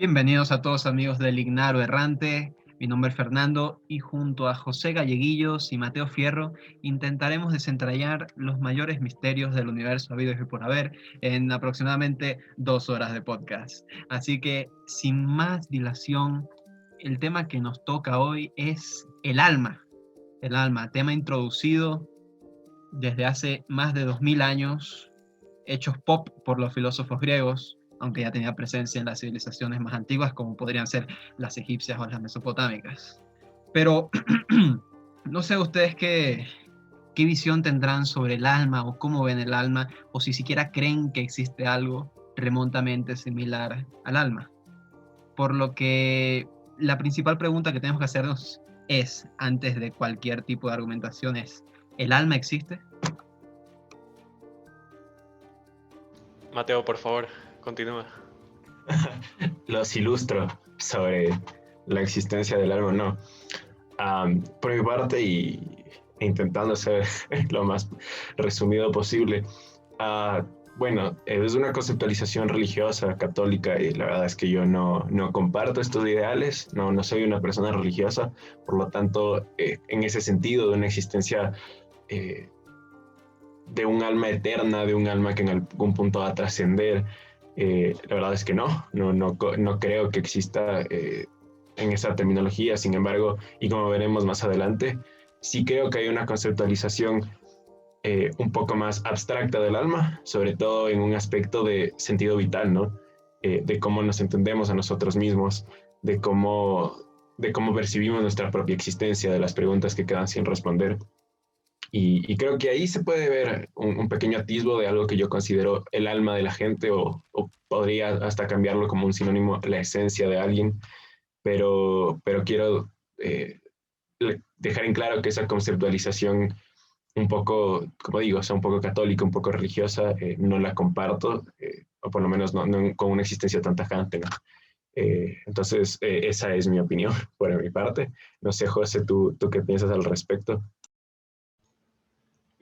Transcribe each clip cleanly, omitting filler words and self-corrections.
Bienvenidos a todos amigos del Ignaro Errante. Mi nombre es Fernando y junto a José Galleguillos y Mateo Fierro intentaremos desentrañar los mayores misterios del universo habido y por haber en aproximadamente 2 horas de podcast. Así que, sin más dilación, el tema que nos toca hoy es el alma. El alma, tema introducido desde hace más de 2000 años, hechos pop por los filósofos griegos, aunque ya tenía presencia en las civilizaciones más antiguas, como podrían ser las egipcias o las mesopotámicas. Pero no sé ustedes qué visión tendrán sobre el alma o cómo ven el alma, o si siquiera creen que existe algo remotamente similar al alma. Por lo que la principal pregunta que tenemos que hacernos es, antes de cualquier tipo de argumentación, es, ¿el alma existe? Mateo, por favor, continúa. Los ilustro sobre la existencia del alma, no. Por mi parte, intentando ser lo más resumido posible, ah, bueno, es una conceptualización religiosa, católica, y la verdad es que yo no comparto estos ideales, no soy una persona religiosa, por lo tanto, en ese sentido de una existencia eh, de un alma eterna, de un alma que en algún punto va a trascender. La verdad es que no creo que exista en esa terminología. Sin embargo, y como veremos más adelante, sí creo que hay una conceptualización un poco más abstracta del alma, sobre todo en un aspecto de sentido vital, ¿no? De cómo nos entendemos a nosotros mismos, de cómo percibimos nuestra propia existencia, de las preguntas que quedan sin responder. Y creo que ahí se puede ver un pequeño atisbo de algo que yo considero el alma de la gente o podría hasta cambiarlo como un sinónimo, la esencia de alguien, pero quiero eh, dejar en claro que esa conceptualización un poco, como digo, o sea, un poco católica, un poco religiosa, no la comparto, o por lo menos no con una existencia tan tajante, ¿no? Entonces, esa es mi opinión por mi parte. No sé, José, ¿tú qué piensas al respecto?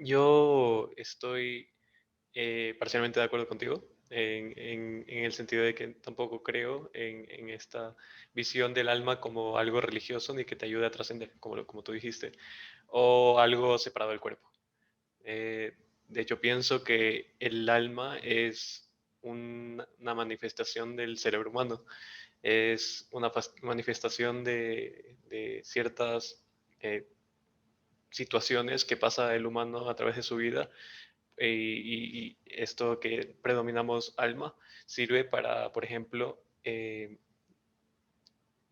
Yo estoy parcialmente de acuerdo contigo en el sentido de que tampoco creo en esta visión del alma como algo religioso ni que te ayude a trascender, como tú dijiste, o algo separado del cuerpo. De hecho, pienso que el alma es una manifestación del cerebro humano, es una manifestación de ciertas situaciones que pasa el humano a través de su vida y esto que predominamos alma sirve para, por ejemplo,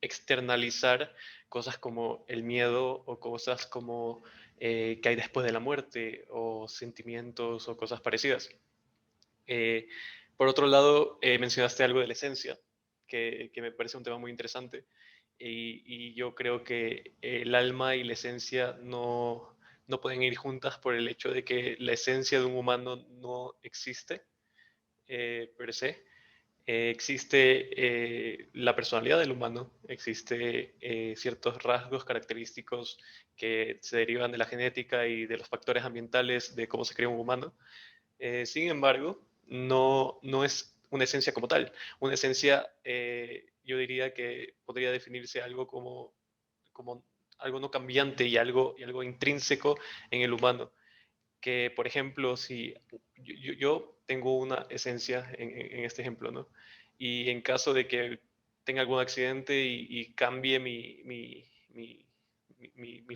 externalizar cosas como el miedo o cosas como que hay después de la muerte o sentimientos o cosas parecidas. Eh, por otro lado, mencionaste algo de la esencia, que me parece un tema muy interesante y yo creo que el alma y la esencia no pueden ir juntas por el hecho de que la esencia de un humano no existe per se. Existe la personalidad del humano, existe ciertos rasgos característicos que se derivan de la genética y de los factores ambientales de cómo se crea un humano. Sin embargo, no es una esencia como tal. Una esencia, yo diría que podría definirse algo como algo no cambiante y algo intrínseco en el humano. Que, por ejemplo, si yo tengo una esencia en este ejemplo, ¿no? Y en caso de que tenga algún accidente y cambie mi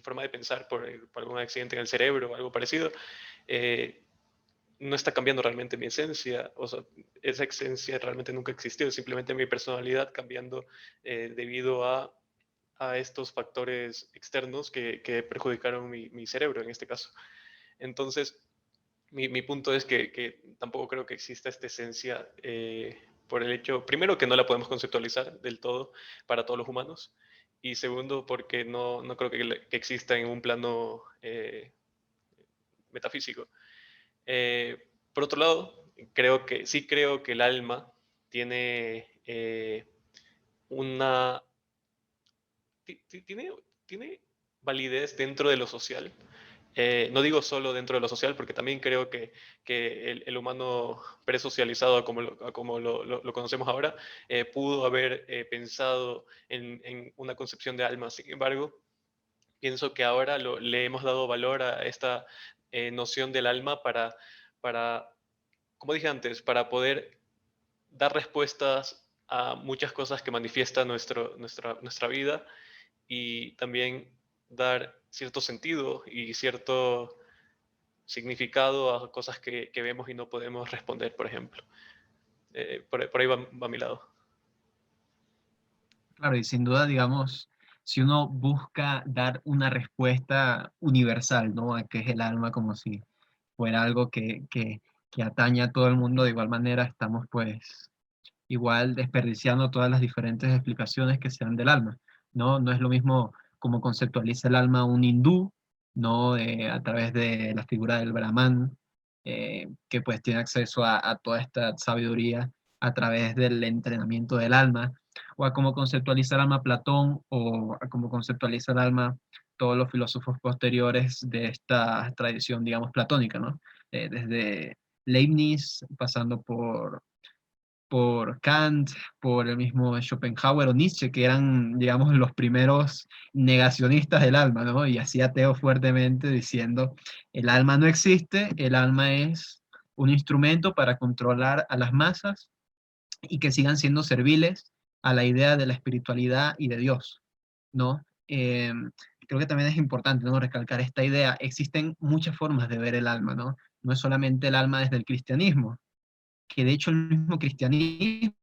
forma de pensar por algún accidente en el cerebro o algo parecido, eh, no está cambiando realmente mi esencia, o sea, esa esencia realmente nunca existió, es simplemente mi personalidad cambiando debido a estos factores externos que perjudicaron mi cerebro en este caso. Entonces, mi punto es que tampoco creo que exista esta esencia por el hecho, primero, que no la podemos conceptualizar del todo para todos los humanos, y segundo, porque no creo que exista en un plano metafísico. Por otro lado, creo que el alma tiene una tiene validez dentro de lo social No digo solo dentro de lo social, porque también creo que el humano presocializado, a como lo conocemos ahora, pudo haber pensado en una concepción de alma. Sin embargo, pienso que ahora le hemos dado valor a esta noción del alma para, como dije antes, para poder dar respuestas a muchas cosas que manifiesta nuestra vida, y también dar cierto sentido y cierto significado a cosas que vemos y no podemos responder, por ejemplo. Por ahí va mi lado. Claro, y sin duda, digamos, si uno busca dar una respuesta universal, ¿no? A qué es el alma, como si fuera algo que atañe a todo el mundo, de igual manera estamos pues igual desperdiciando todas las diferentes explicaciones que se dan del alma, ¿no? No es lo mismo como conceptualiza el alma un hindú, ¿no? A través de la figura del Brahman, que pues tiene acceso a toda esta sabiduría a través del entrenamiento del alma, o a cómo conceptualiza el alma Platón, o a cómo conceptualiza el alma todos los filósofos posteriores de esta tradición, digamos, platónica, ¿no? Desde Leibniz, pasando por Kant, por el mismo Schopenhauer o Nietzsche, que eran, digamos, los primeros negacionistas del alma, ¿no? Y así ateo fuertemente diciendo, el alma no existe, el alma es un instrumento para controlar a las masas y que sigan siendo serviles a la idea de la espiritualidad y de Dios, ¿no? Creo que también es importante, ¿no? Recalcar esta idea. Existen muchas formas de ver el alma, ¿no? No es solamente el alma desde el cristianismo, que de hecho el mismo cristianismo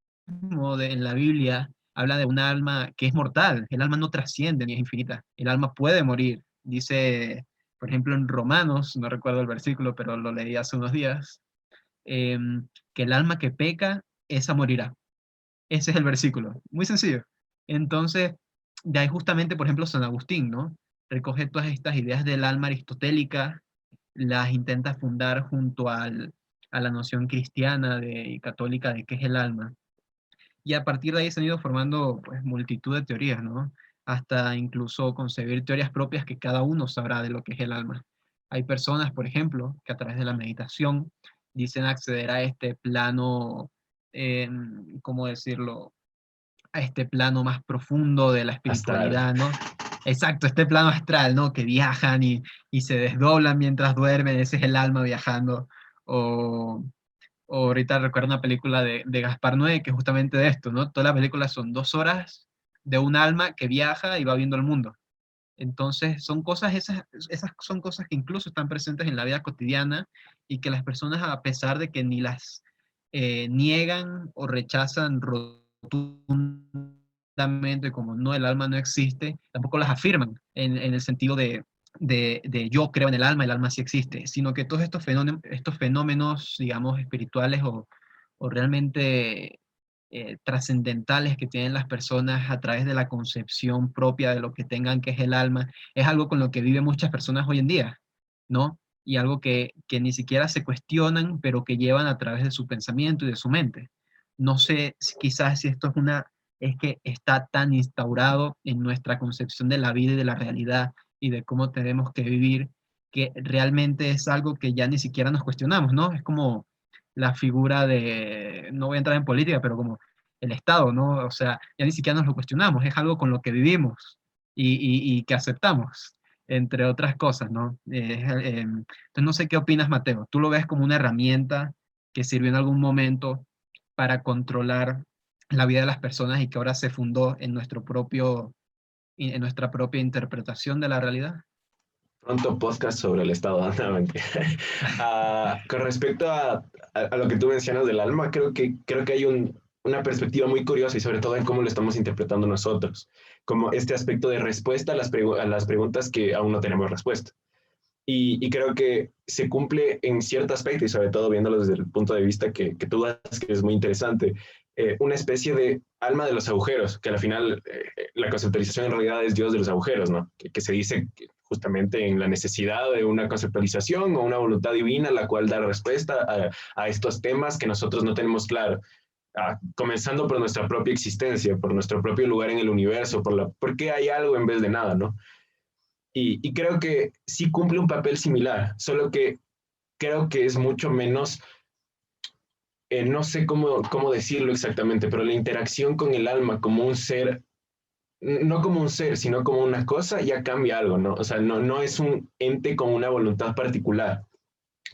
en la Biblia habla de un alma que es mortal. El alma no trasciende ni es infinita. El alma puede morir. Dice, por ejemplo, en Romanos, no recuerdo el versículo, pero lo leí hace unos días, que el alma que peca, esa morirá. Ese es el versículo. Muy sencillo. Entonces, de ahí justamente, por ejemplo, San Agustín, ¿no? Recoge todas estas ideas del alma aristotélica, las intenta fundar junto a la noción cristiana y católica de qué es el alma. Y a partir de ahí se han ido formando pues, multitud de teorías, ¿no? Hasta incluso concebir teorías propias que cada uno sabrá de lo que es el alma. Hay personas, por ejemplo, que a través de la meditación dicen acceder a este plano, ¿cómo decirlo? A este plano más profundo de la Astral. espiritualidad, ¿no? Exacto, este plano astral, ¿no? Que viajan y se desdoblan mientras duermen, ese es el alma viajando. O, o ahorita recuerdo una película de Gaspar Noé, que es justamente de esto, ¿no? Toda la película son 2 horas de un alma que viaja y va viendo el mundo. Entonces, son cosas, esas son cosas que incluso están presentes en la vida cotidiana y que las personas, a pesar de que ni las niegan o rechazan rotundamente como no, el alma no existe, tampoco las afirman en el sentido de yo creo en el alma sí existe, sino que todos estos fenómenos, digamos, espirituales o realmente trascendentales que tienen las personas a través de la concepción propia de lo que tengan que es el alma, es algo con lo que viven muchas personas hoy en día, ¿no? Y algo que ni siquiera se cuestionan, pero que llevan a través de su pensamiento y de su mente. No sé quizás si esto es que está tan instaurado en nuestra concepción de la vida y de la realidad y de cómo tenemos que vivir, que realmente es algo que ya ni siquiera nos cuestionamos, ¿no? Es como la figura de, no voy a entrar en política, pero como el Estado, ¿no? O sea, ya ni siquiera nos lo cuestionamos, es algo con lo que vivimos y que aceptamos, entre otras cosas, ¿no? Entonces no sé qué opinas, Mateo. ¿Tú lo ves como una herramienta que sirvió en algún momento para controlar la vida de las personas y que ahora se fundó en nuestra propia interpretación de la realidad? Pronto podcast sobre el estado. No, mentira. Con respecto a lo que tú mencionas del alma, creo que hay una perspectiva muy curiosa y sobre todo en cómo lo estamos interpretando nosotros, como este aspecto de respuesta a a las preguntas que aún no tenemos respuesta. Y creo que se cumple en cierto aspecto y sobre todo viéndolo desde el punto de vista que tú das, que es muy interesante, una especie de alma de los agujeros, que al final la conceptualización en realidad es Dios de los agujeros, ¿no? Que se dice justamente en la necesidad de una conceptualización o una voluntad divina la cual da respuesta a estos temas que nosotros no tenemos claro. Comenzando por nuestra propia existencia, por nuestro propio lugar en el universo, por qué hay algo en vez de nada, ¿no? Y creo que sí cumple un papel similar, solo que creo que es mucho menos, no sé cómo decirlo exactamente, pero la interacción con el alma como un ser, no como un ser, sino como una cosa, ya cambia algo, ¿no? O sea, no es un ente con una voluntad particular,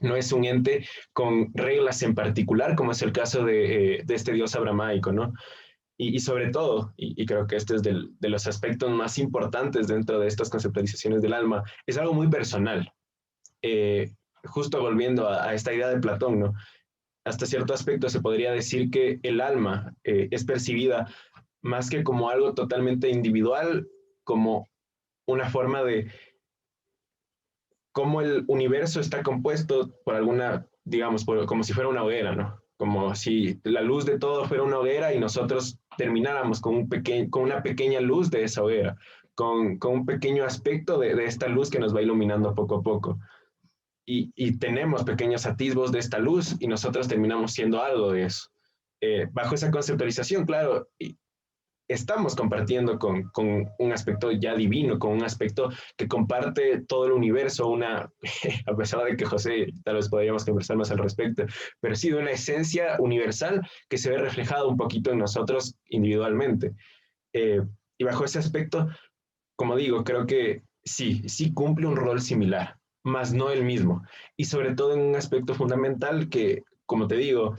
no es un ente con reglas en particular, como es el caso de este dios abramaico, ¿no? Y sobre todo, y creo que este es de los aspectos más importantes dentro de estas conceptualizaciones del alma, es algo muy personal. Justo volviendo a esta idea de Platón, ¿no? Hasta cierto aspecto se podría decir que el alma es percibida más que como algo totalmente individual, como una forma de cómo el universo está compuesto por alguna, digamos, como si fuera una hoguera, ¿no? Como si la luz de todo fuera una hoguera y nosotros termináramos con una pequeña luz de esa hoguera, con un pequeño aspecto de esta luz que nos va iluminando poco a poco. Y tenemos pequeños atisbos de esta luz y nosotros terminamos siendo algo de eso. Bajo esa conceptualización, claro, estamos compartiendo con un aspecto ya divino, con un aspecto que comparte todo el universo, a pesar de que José, tal vez podríamos conversar más al respecto, pero sí de una esencia universal que se ve reflejada un poquito en nosotros individualmente. Eh, y bajo ese aspecto, como digo, creo que sí cumple un rol similar, más no el mismo. Y sobre todo en un aspecto fundamental que, como te digo,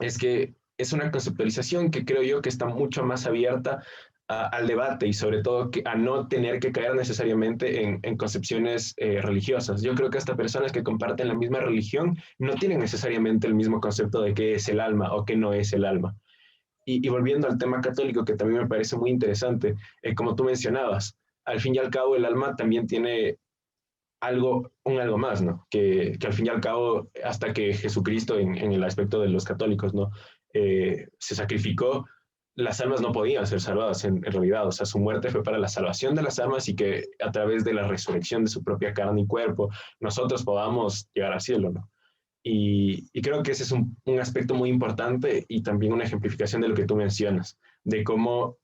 es que es una conceptualización que creo yo que está mucho más abierta al debate y sobre todo a no tener que caer necesariamente en concepciones religiosas. Yo creo que hasta personas que comparten la misma religión no tienen necesariamente el mismo concepto de qué es el alma o qué no es el alma. Y volviendo al tema católico, que también me parece muy interesante, como tú mencionabas, al fin y al cabo el alma también tiene un algo más, ¿no? Que al fin y al cabo, hasta que Jesucristo, en el aspecto de los católicos, ¿no? Se sacrificó, las almas no podían ser salvadas en realidad, o sea, su muerte fue para la salvación de las almas y que a través de la resurrección de su propia carne y cuerpo, nosotros podamos llegar al cielo, ¿no? Y creo que ese es un aspecto muy importante y también una ejemplificación de lo que tú mencionas, de cómo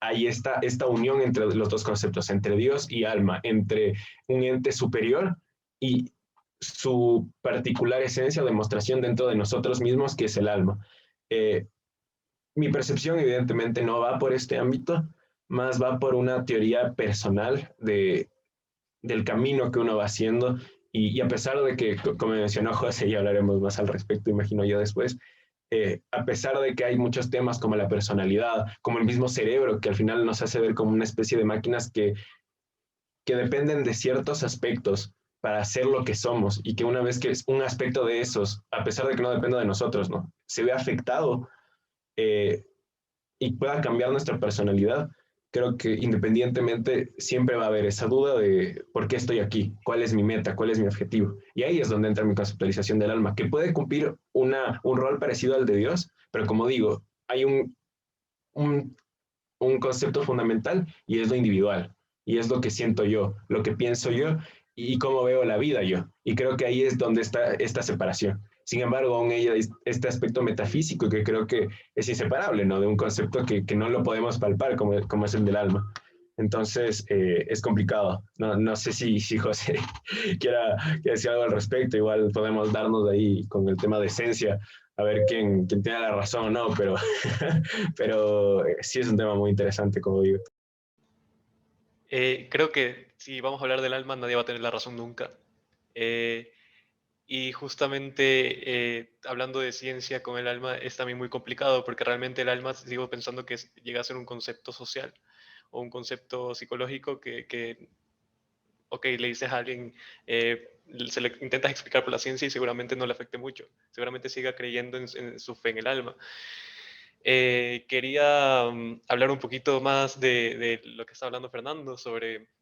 hay esta unión entre los dos conceptos, entre Dios y alma, entre un ente superior y su particular esencia o demostración dentro de nosotros mismos, que es el alma. Eh, Mi percepción evidentemente no va por este ámbito, más va por una teoría personal del camino que uno va haciendo y a pesar de que, como mencionó José, y hablaremos más al respecto, imagino yo después, a pesar de que hay muchos temas como la personalidad, como el mismo cerebro, que al final nos hace ver como una especie de máquinas que dependen de ciertos aspectos para ser lo que somos y que una vez que es un aspecto de esos, a pesar de que no dependa de nosotros, ¿no? Se ve afectado eh, y pueda cambiar nuestra personalidad, creo que independientemente siempre va a haber esa duda de por qué estoy aquí, cuál es mi meta, cuál es mi objetivo. Y ahí es donde entra mi conceptualización del alma, que puede cumplir un rol parecido al de Dios, pero como digo, hay un, un concepto fundamental y es lo individual, y es lo que siento yo, lo que pienso yo y cómo veo la vida yo. Y creo que ahí es donde está esta separación. Sin embargo, aún ella, este aspecto metafísico que creo que es inseparable, ¿no? De un concepto que no lo podemos palpar como es el del alma. Entonces, es complicado. No sé si José quiera decir algo al respecto. Igual podemos darnos ahí con el tema de esencia, a ver quién tiene la razón o no, pero, pero sí es un tema muy interesante, como digo. Creo que si vamos a hablar del alma, nadie va a tener la razón nunca. Eh, y justamente hablando de ciencia con el alma es también muy complicado porque realmente el alma sigo pensando que llega a ser un concepto social o un concepto psicológico que ok, le dices a alguien, se le intentas explicar por la ciencia y seguramente no le afecte mucho, seguramente siga creyendo en su fe en el alma. Quería hablar un poquito más de lo que está hablando Fernando sobre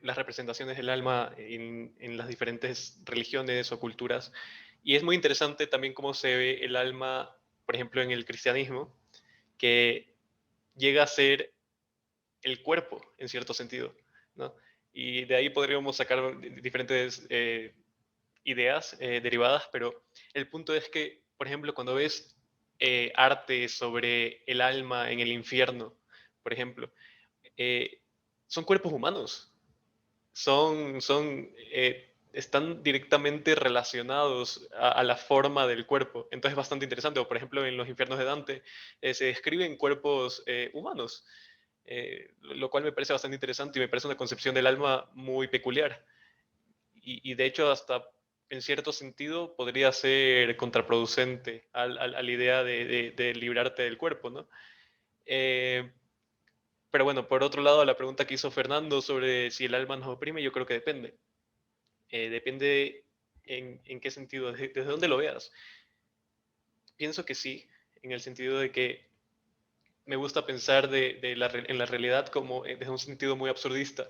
las representaciones del alma en las diferentes religiones o culturas. Y es muy interesante también cómo se ve el alma, por ejemplo, en el cristianismo, que llega a ser el cuerpo, en cierto sentido, ¿no? Y de ahí podríamos sacar diferentes ideas derivadas, pero el punto es que, por ejemplo, cuando ves arte sobre el alma en el infierno, por ejemplo, eh, son cuerpos humanos, están directamente relacionados a la forma del cuerpo. Entonces es bastante interesante. O, por ejemplo, en los infiernos de Dante se describen cuerpos humanos, lo cual me parece bastante interesante y me parece una concepción del alma muy peculiar. Y de hecho, hasta en cierto sentido, podría ser contraproducente a la idea de librarte del cuerpo, ¿no? Eh, pero bueno, por otro lado, la pregunta que hizo Fernando sobre si el alma nos oprime, yo creo que depende. Depende en qué sentido, desde dónde lo veas. Pienso que sí, en el sentido de que me gusta pensar en la realidad como desde un sentido muy absurdista.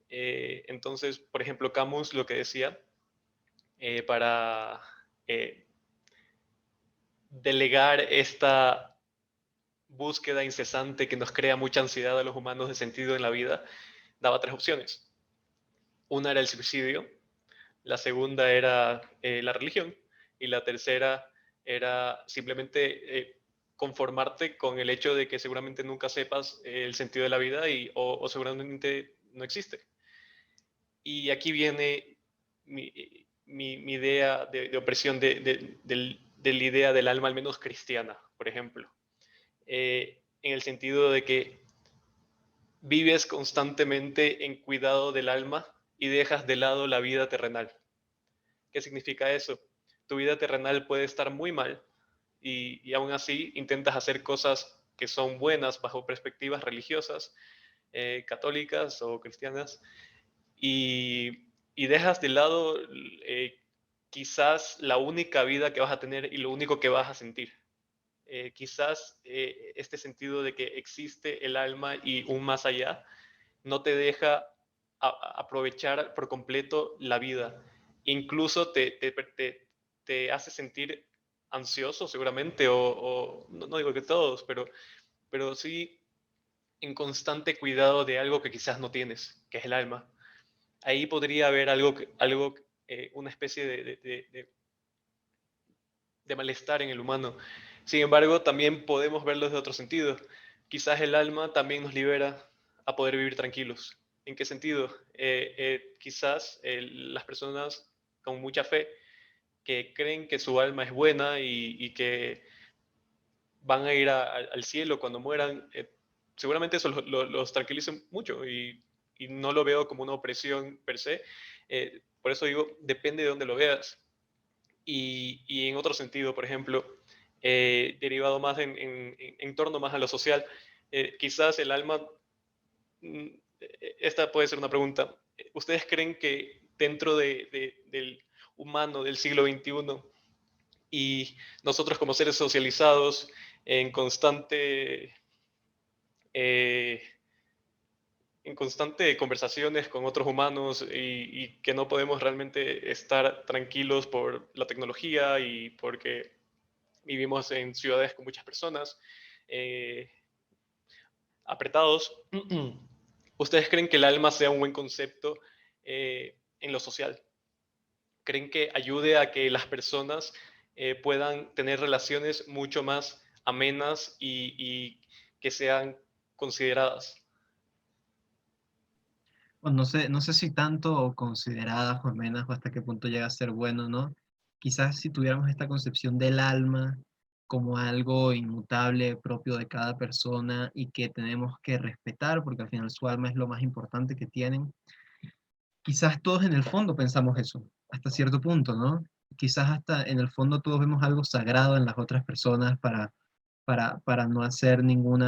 Entonces, por ejemplo, Camus lo que decía para delegar esta búsqueda incesante que nos crea mucha ansiedad a los humanos de sentido en la vida, daba tres opciones. Una era el suicidio, la segunda era la religión y la tercera era simplemente conformarte con el hecho de que seguramente nunca sepas el sentido de la vida o seguramente no existe. Y aquí viene mi idea de opresión de la idea del alma, al menos cristiana, por ejemplo, en el sentido de que vives constantemente en cuidado del alma y dejas de lado la vida terrenal. ¿Qué significa eso? Tu vida terrenal puede estar muy mal y aún así intentas hacer cosas que son buenas bajo perspectivas religiosas, católicas o cristianas, y dejas de lado quizás la única vida que vas a tener y lo único que vas a sentir. Quizás este sentido de que existe el alma y un más allá no te deja aprovechar por completo la vida. Incluso te hace sentir ansioso seguramente, o no digo que todos, pero sí en constante cuidado de algo que quizás no tienes, que es el alma. Ahí podría haber una especie de malestar en el humano. Sin embargo, también podemos verlo desde otro sentido. Quizás el alma también nos libera a poder vivir tranquilos. ¿En qué sentido? Quizás las personas con mucha fe que creen que su alma es buena y que van a ir al cielo cuando mueran, seguramente eso los tranquiliza mucho y no lo veo como una opresión per se. Por eso digo, depende de dónde lo veas. Y en otro sentido, por ejemplo, derivado más en torno más a lo social, quizás el alma, esta puede ser una pregunta, ¿ustedes creen que dentro del humano del siglo XXI y nosotros como seres socializados en constante, eh, en constante conversaciones con otros humanos y que no podemos realmente estar tranquilos por la tecnología y porque vivimos en ciudades con muchas personas, eh, apretados? ¿Ustedes creen que el alma sea un buen concepto en lo social? ¿Creen que ayude a que las personas puedan tener relaciones mucho más amenas y que sean consideradas? Bueno, no sé si tanto consideradas o menos o hasta qué punto llega a ser bueno, ¿no? Quizás si tuviéramos esta concepción del alma como algo inmutable propio de cada persona y que tenemos que respetar, porque al final su alma es lo más importante que tienen, quizás todos en el fondo pensamos eso, hasta cierto punto, ¿no? Quizás hasta en el fondo todos vemos algo sagrado en las otras personas para no hacer ningún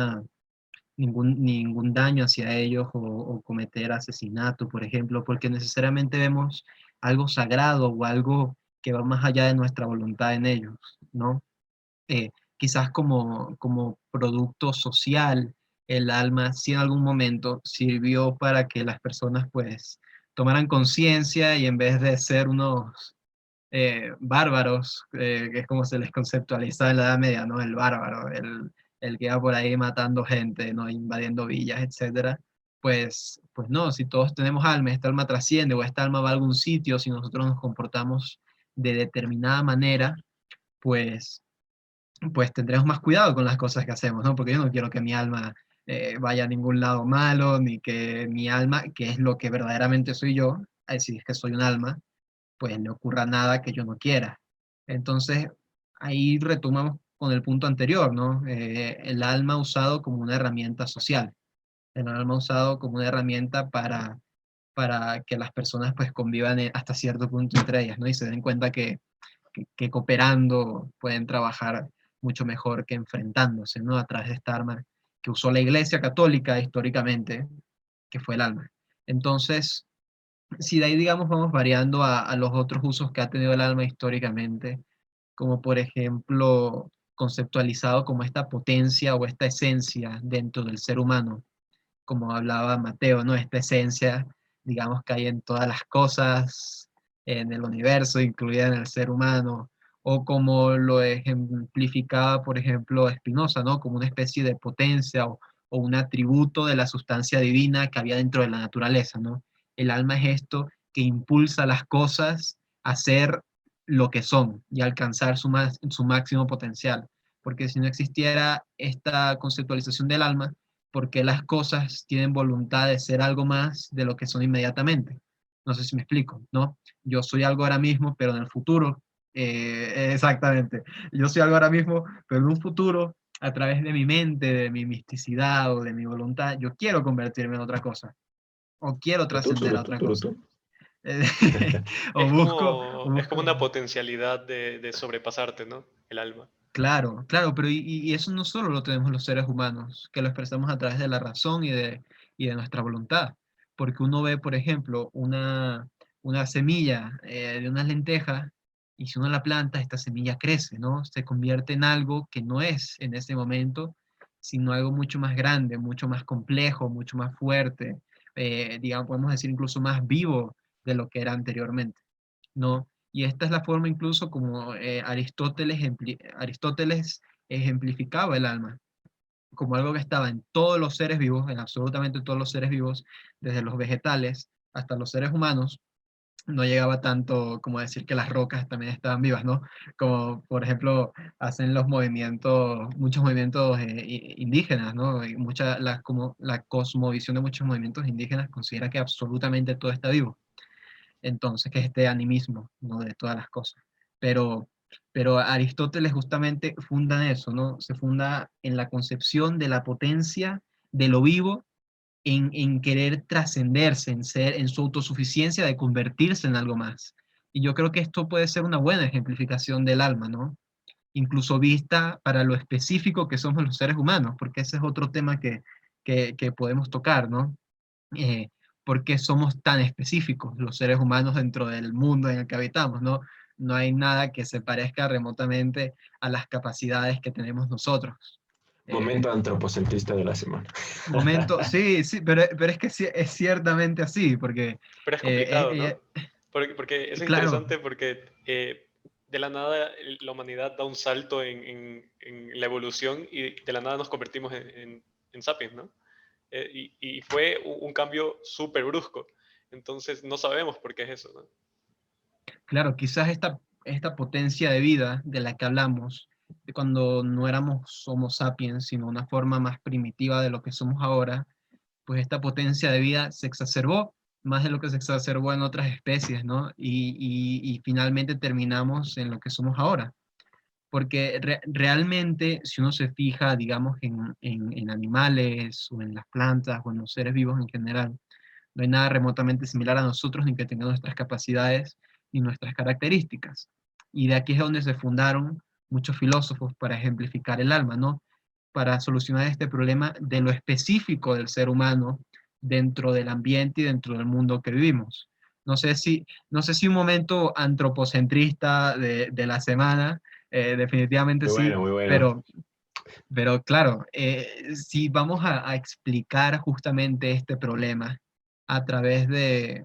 daño hacia ellos o cometer asesinato, por ejemplo, porque necesariamente vemos algo sagrado o algo que va más allá de nuestra voluntad en ellos, ¿no? Quizás como producto social, el alma sí en algún momento sirvió para que las personas pues tomaran conciencia y en vez de ser unos bárbaros, que es como se les conceptualizaba en la Edad Media, ¿no? El bárbaro, el que va por ahí matando gente, ¿no? Invadiendo villas, etcétera. Pues no, si todos tenemos alma, esta alma trasciende o esta alma va a algún sitio, si nosotros nos comportamos de determinada manera, pues, pues tendremos más cuidado con las cosas que hacemos, ¿no? Porque yo no quiero que mi alma vaya a ningún lado malo, ni que mi alma, que es lo que verdaderamente soy yo, si es que soy un alma, pues le ocurra nada que yo no quiera. Entonces, ahí retomamos con el punto anterior, ¿no? El alma usado como una herramienta social, el alma usado como una herramienta para que las personas pues convivan hasta cierto punto entre ellas, ¿no? Y se den cuenta que cooperando pueden trabajar mucho mejor que enfrentándose, ¿no? A través de esta arma que usó la Iglesia Católica históricamente, que fue el alma. Entonces, si de ahí, digamos, vamos variando a los otros usos que ha tenido el alma históricamente, como por ejemplo conceptualizado como esta potencia o esta esencia dentro del ser humano, como hablaba Mateo, ¿no? Esta esencia, digamos, que hay en todas las cosas, en el universo, incluida en el ser humano, o como lo ejemplificaba, por ejemplo, Spinoza, ¿no? Como una especie de potencia o un atributo de la sustancia divina que había dentro de la naturaleza, ¿no? El alma es esto que impulsa las cosas a ser lo que son y alcanzar su máximo potencial. Porque si no existiera esta conceptualización del alma, porque las cosas tienen voluntad de ser algo más de lo que son inmediatamente. No sé si me explico, ¿no? Yo soy algo ahora mismo, pero en el futuro, exactamente, yo soy algo ahora mismo, pero en un futuro, a través de mi mente, de mi misticidad o de mi voluntad, yo quiero convertirme en otra cosa, o quiero Turutú, trascender a turutú, otra cosa. turutú. O busco, o Es como busco. una potencialidad de sobrepasarte, ¿no? El alma. Claro, claro, pero y eso no solo lo tenemos los seres humanos, que lo expresamos a través de la razón y de nuestra voluntad, porque uno ve, por ejemplo, una semilla de una lenteja y si uno la planta, esta semilla crece, ¿no? Se convierte en algo que no es en ese momento, sino algo mucho más grande, mucho más complejo, mucho más fuerte, digamos, podemos decir incluso más vivo de lo que era anteriormente. ¿No? Y esta es la forma incluso como Aristóteles ejemplificaba el alma, como algo que estaba en todos los seres vivos, en absolutamente todos los seres vivos, desde los vegetales hasta los seres humanos. No llegaba tanto como decir que las rocas también estaban vivas, ¿no? Como por ejemplo hacen los movimientos, muchos movimientos indígenas, ¿no? Y como la cosmovisión de muchos movimientos indígenas considera que absolutamente todo está vivo, entonces, que es este animismo, ¿no? De todas las cosas. Pero, pero Aristóteles justamente funda en eso, ¿no? Se funda en la concepción de la potencia de lo vivo, en querer trascenderse, en ser, en su autosuficiencia de convertirse en algo más. Y yo creo que esto puede ser una buena ejemplificación del alma, ¿no? Incluso vista para lo específico que somos los seres humanos, porque ese es otro tema que podemos tocar, ¿no? eh, por qué somos tan específicos los seres humanos dentro del mundo en el que habitamos, ¿no? No hay nada que se parezca remotamente a las capacidades que tenemos nosotros. Eh, Momento antropocentrista de la semana. sí, sí, pero es que es ciertamente así, porque, Pero es eh, complicado, eh, ¿no? Porque es claro, interesante porque de la nada la humanidad da un salto en la evolución y de la nada nos convertimos en sapiens, ¿no? Y fue un cambio súper brusco. Entonces no sabemos por qué es eso, ¿no? claro, quizás esta potencia de vida de la que hablamos, de cuando no éramos Homo sapiens, sino una forma más primitiva de lo que somos ahora, pues esta potencia de vida se exacerbó más de lo que se exacerbó en otras especies, ¿no? Y finalmente terminamos en lo que somos ahora. Porque realmente, si uno se fija, digamos, en animales o en las plantas o en los seres vivos en general, no hay nada remotamente similar a nosotros ni que tenga nuestras capacidades ni nuestras características. Y de aquí es donde se fundaron muchos filósofos para ejemplificar el alma, ¿no? Para solucionar este problema de lo específico del ser humano dentro del ambiente y dentro del mundo que vivimos. No sé si un momento antropocentrista de la semana, definitivamente Muy sí, bueno, muy bueno. pero claro, si vamos a explicar justamente este problema a través de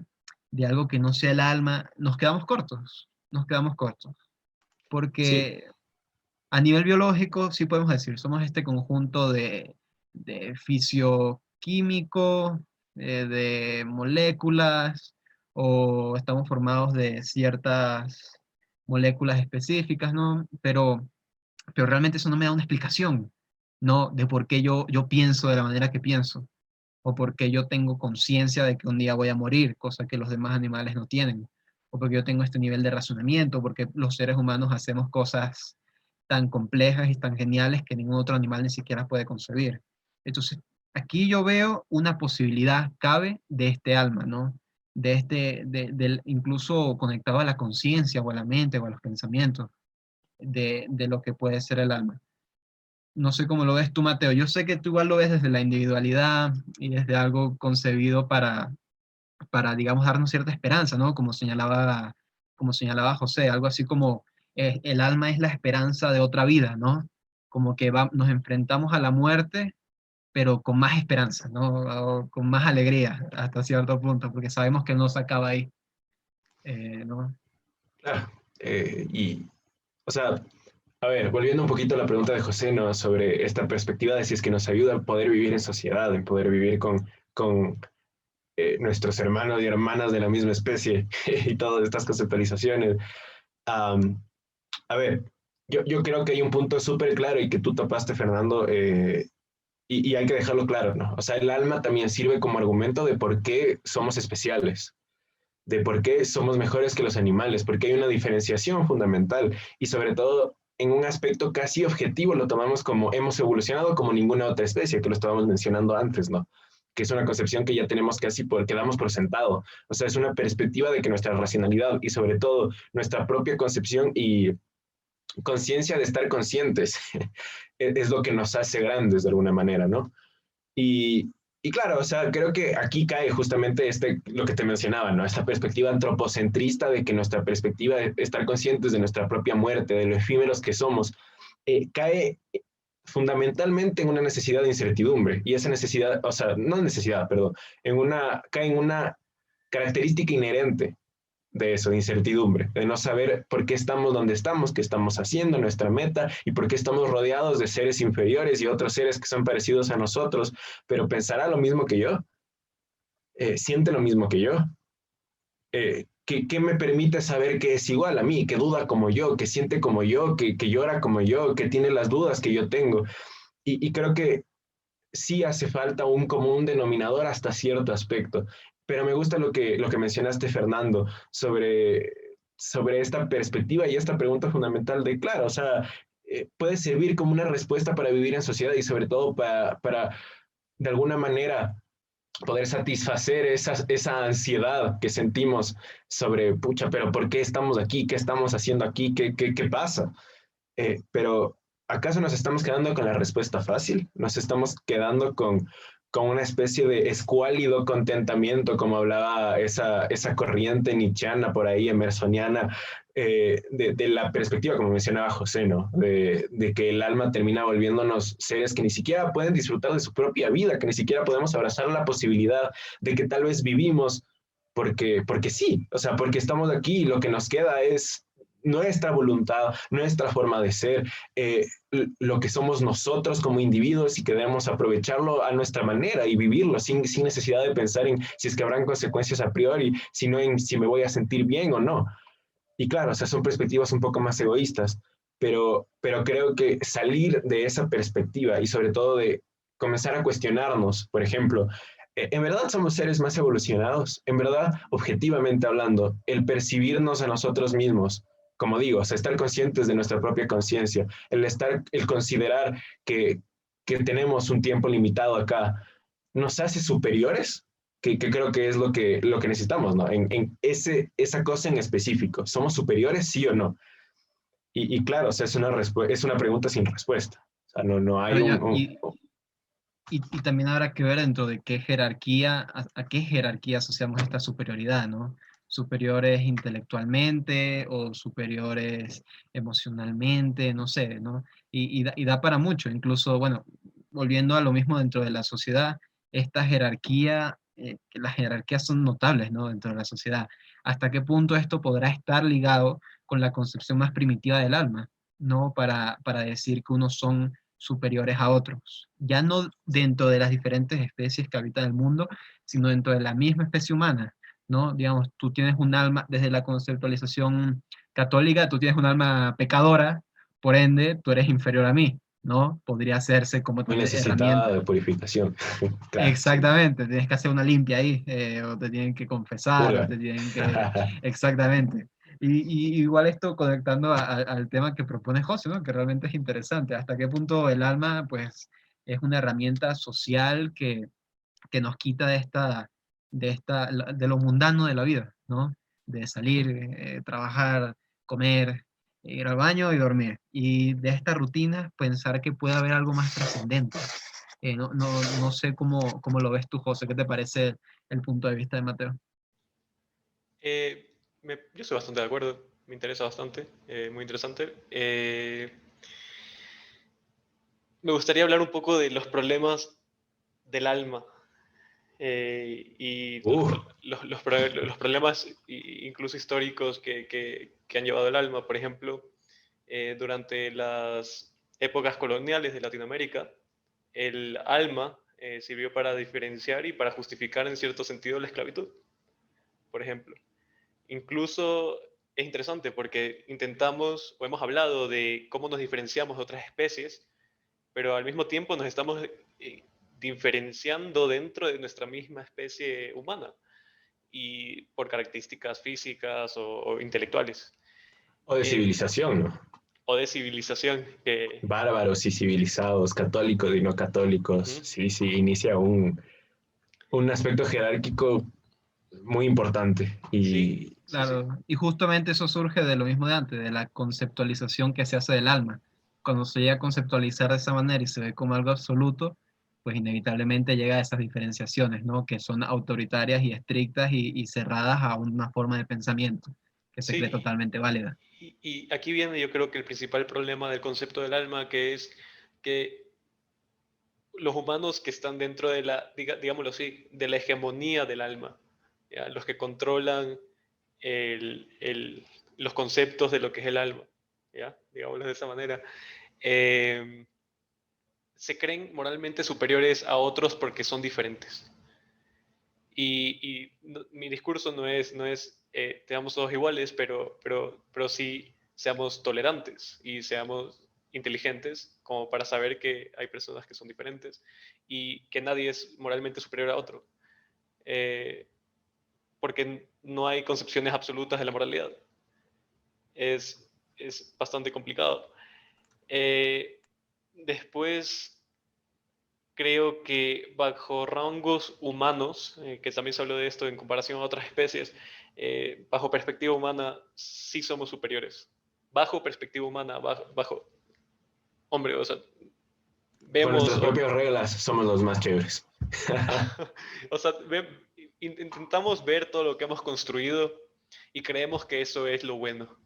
algo que no sea el alma, nos quedamos cortos, Sí, porque a nivel biológico sí podemos decir, somos este conjunto de fisioquímico, de moléculas, o estamos formados de ciertas moléculas específicas, ¿no? Pero realmente eso no me da una explicación. ¿no? De por qué yo pienso de la manera que pienso, o porque yo tengo conciencia de que un día voy a morir, cosa que los demás animales no tienen, o porque yo tengo este nivel de razonamiento, porque los seres humanos hacemos cosas tan complejas y tan geniales que ningún otro animal ni siquiera puede concebir. Entonces, aquí yo veo una posibilidad, cabe, de este alma, ¿no? Del, incluso conectado a la conciencia o a la mente o a los pensamientos de lo que puede ser el alma. No sé cómo lo ves tú, Mateo. Yo sé que tú igual lo ves desde la individualidad y desde algo concebido para digamos, darnos cierta esperanza, ¿no? Como señalaba José, algo así como el alma es la esperanza de otra vida, ¿no? Como que nos enfrentamos a la muerte, pero con más esperanza, ¿no? O con más alegría hasta cierto punto, porque sabemos que no se acaba ahí, ¿no? Claro. O sea, a ver, volviendo un poquito a la pregunta de José, ¿no? Sobre esta perspectiva de si es que nos ayuda a poder vivir en sociedad, en poder vivir con nuestros hermanos y hermanas de la misma especie y todas estas conceptualizaciones. Um, a ver, yo creo que hay un punto súper claro y que tú tapaste, Fernando, y hay que dejarlo claro, ¿no? O sea, el alma también sirve como argumento de por qué somos especiales, de por qué somos mejores que los animales, porque hay una diferenciación fundamental y sobre todo en un aspecto casi objetivo lo tomamos como hemos evolucionado como ninguna otra especie, que lo estábamos mencionando antes, ¿no? Que es una concepción que ya tenemos casi que damos por sentado. O sea, es una perspectiva de que nuestra racionalidad y sobre todo nuestra propia concepción y conciencia de estar conscientes es lo que nos hace grandes de alguna manera, ¿no? Y claro, o sea, creo que aquí cae justamente lo que te mencionaba, ¿no? Esta perspectiva antropocentrista de que nuestra perspectiva de estar conscientes de nuestra propia muerte, de lo efímeros que somos, cae fundamentalmente en una necesidad de incertidumbre. Y esa necesidad, o sea, no necesidad, perdón, cae en una característica inherente de eso, de incertidumbre, de no saber por qué estamos donde estamos, qué estamos haciendo, nuestra meta y por qué estamos rodeados de seres inferiores y otros seres que son parecidos a nosotros, pero pensará lo mismo que yo, siente lo mismo que yo, ¿qué me permite saber que es igual a mí, que duda como yo, que siente como yo, que llora como yo, que tiene las dudas que yo tengo. Y creo que sí hace falta un común denominador hasta cierto aspecto. Pero me gusta lo que mencionaste, Fernando, sobre esta perspectiva y esta pregunta fundamental de, claro, o sea, puede servir como una respuesta para vivir en sociedad y sobre todo para de alguna manera, poder satisfacer esa ansiedad que sentimos sobre, pucha, pero ¿por qué estamos aquí? ¿Qué estamos haciendo aquí? ¿Qué pasa? Pero ¿acaso nos estamos quedando con la respuesta fácil? ¿Nos estamos quedando con una especie de escuálido contentamiento, como hablaba esa corriente nietzscheana por ahí, emersoniana, de la perspectiva, como mencionaba José, ¿no? De que el alma termina volviéndonos seres que ni siquiera pueden disfrutar de su propia vida, que ni siquiera podemos abrazar la posibilidad de que tal vez vivimos porque sí, o sea, porque estamos aquí y lo que nos queda es nuestra voluntad, nuestra forma de ser, lo que somos nosotros como individuos y que debemos aprovecharlo a nuestra manera y vivirlo sin necesidad de pensar en si es que habrán consecuencias a priori, sino en si me voy a sentir bien o no. Y claro, o sea, son perspectivas un poco más egoístas, pero creo que salir de esa perspectiva y sobre todo de comenzar a cuestionarnos, por ejemplo, ¿en verdad somos seres más evolucionados? ¿En verdad, objetivamente hablando, el percibirnos a nosotros mismos, como digo, o sea, estar conscientes de nuestra propia conciencia, el considerar que tenemos un tiempo limitado acá, nos hace superiores? Que creo que es lo que necesitamos, ¿no? Esa cosa en específico. ¿Somos superiores, sí o no? Y claro, o sea, es una pregunta sin respuesta. O sea, no hay Claro, y también habrá que ver dentro de qué jerarquía, a qué jerarquía asociamos esta superioridad, ¿no? Superiores intelectualmente o superiores emocionalmente, no sé, ¿no? Y da para mucho, incluso, bueno, volviendo a lo mismo dentro de la sociedad, esta jerarquía, que las jerarquías son notables, ¿no? Dentro de la sociedad. ¿Hasta qué punto esto podrá estar ligado con la concepción más primitiva del alma, ¿no? Para decir que unos son superiores a otros, ya no dentro de las diferentes especies que habitan el mundo, sino dentro de la misma especie humana, ¿no? Digamos, tú tienes un alma, desde la conceptualización católica, tú tienes un alma pecadora, por ende, tú eres inferior a mí, ¿no? Podría hacerse como Muy tener necesitada herramientas. de purificación. Claro, sí. Exactamente, tienes que hacer una limpia ahí, o te tienen que confesar, o Purga. te tienen que... Exactamente. Y igual esto conectando al tema que propone José, ¿no? Que realmente es interesante. ¿Hasta qué punto el alma, pues, es una herramienta social que nos quita de lo mundano de la vida, ¿no? De salir, trabajar, comer, ir al baño y dormir. Y de esta rutina pensar que puede haber algo más trascendente. No sé cómo lo ves tú, José. ¿Qué te parece el punto de vista de Mateo? Yo estoy bastante de acuerdo, me interesa bastante, muy interesante. Me gustaría hablar un poco de los problemas del alma y Uf, los problemas incluso históricos que han llevado el alma. Por ejemplo, durante las épocas coloniales de Latinoamérica, el alma sirvió para diferenciar y para justificar en cierto sentido la esclavitud, por ejemplo. Incluso es interesante porque intentamos o hemos hablado de cómo nos diferenciamos de otras especies, pero al mismo tiempo nos estamos diferenciando dentro de nuestra misma especie humana y por características físicas o intelectuales o de eh, civilización, ¿no? o de civilización que Bárbaros y civilizados, católicos y no católicos. ujú, Sí, sí, inicia un aspecto jerárquico muy importante. sí, Y sí, sí, Claro, y justamente eso surge de lo mismo de antes, de la conceptualización que se hace del alma. Cuando se llega a conceptualizar de esa manera y se ve como algo absoluto, pues inevitablemente llega a esas diferenciaciones, ¿no? Que son autoritarias y estrictas y cerradas a una forma de pensamiento que se cree sí. totalmente válida. Y aquí viene yo creo que el principal problema del concepto del alma, que es que los humanos que están dentro de digámoslo así, de la hegemonía del alma, ¿ya? Los que controlan el, el, los conceptos de lo que es el alma, ¿ya? Digámoslo de esa manera, eh, se creen moralmente superiores a otros porque son diferentes. Mi discurso no es seamos todos iguales, pero sí seamos tolerantes y seamos inteligentes como para saber que hay personas que son diferentes y que nadie es moralmente superior a otro, eh, porque no hay concepciones absolutas de la moralidad. Es bastante complicado. Eh, Después creo que bajo rangos humanos, que también se habló de esto en comparación a otras especies, bajo perspectiva humana sí somos superiores. Bajo perspectiva humana, hombre, o sea, con vemos, nuestras propias reglas somos los más chéveres. o sea, intentamos ver todo lo que hemos construido y creemos que eso es lo bueno.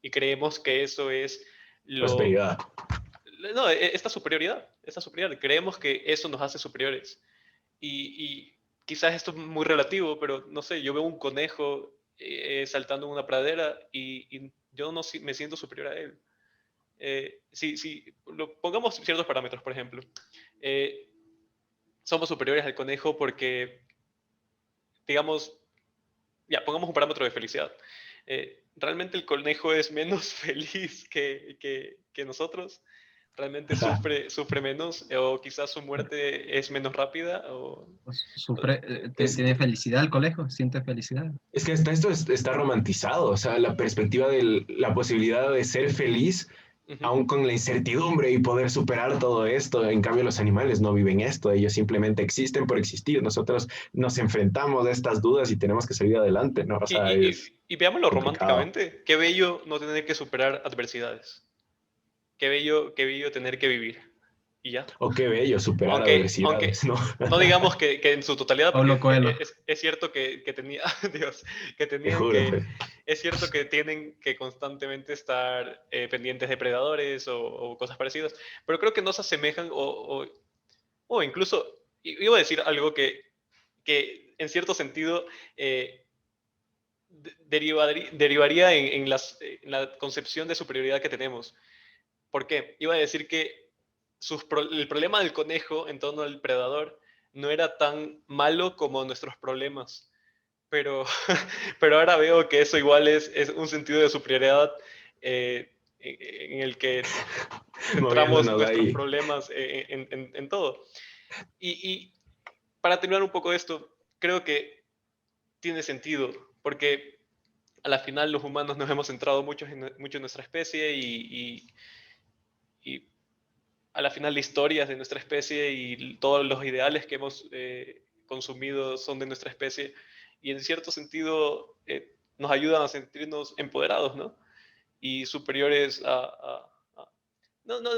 Y creemos que eso es lo, Prosperidad. no, esta superioridad, creemos que eso nos hace superiores. Y quizás esto es muy relativo, pero no sé, yo veo un conejo saltando en una pradera y yo no me siento superior a él. Si pongamos ciertos parámetros, por ejemplo, eh, somos superiores al conejo porque, digamos, ya, pongamos un parámetro de felicidad. ¿Realmente el conejo es menos feliz que nosotros? ¿Realmente sufre menos? ¿O quizás su muerte es menos rápida? Pues, Es, tiene felicidad el colegio, siente felicidad. es que hasta esto está romantizado, o sea, la perspectiva de la posibilidad de ser feliz Ujú. aún con la incertidumbre y poder superar todo esto. En cambio, los animales no viven esto, ellos simplemente existen por existir. Nosotros nos enfrentamos a estas dudas y tenemos que salir adelante, ¿no? O Y, sea, y- es y veámoslo complicado. románticamente. Qué bello no tener que superar adversidades. Qué bello tener que vivir. Y ya. O qué bello superar Aunque adversidades, ¿no? no digamos que en su totalidad, porque Pablo Coelho. es cierto que tenía, Dios, que Te tenían juro. que, es cierto que tienen que constantemente estar pendientes de predadores o cosas parecidas, pero creo que no se asemejan o incluso, iba a decir algo que en cierto sentido derivaría en la concepción de superioridad que tenemos. ¿Por qué? Iba a decir que el problema del conejo en torno al predador no era tan malo como nuestros problemas, pero, pero ahora veo que eso igual es un sentido de superioridad en el que centramos Moviéndonos nuestros ahí. problemas en todo. Y para terminar un poco esto, creo que tiene sentido, porque a la final los humanos nos hemos centrado mucho en nuestra especie y a la final la historia de nuestra especie y todos los ideales que hemos consumido son de nuestra especie y en cierto sentido nos ayudan a sentirnos empoderados, ¿no? Y superiores no, no,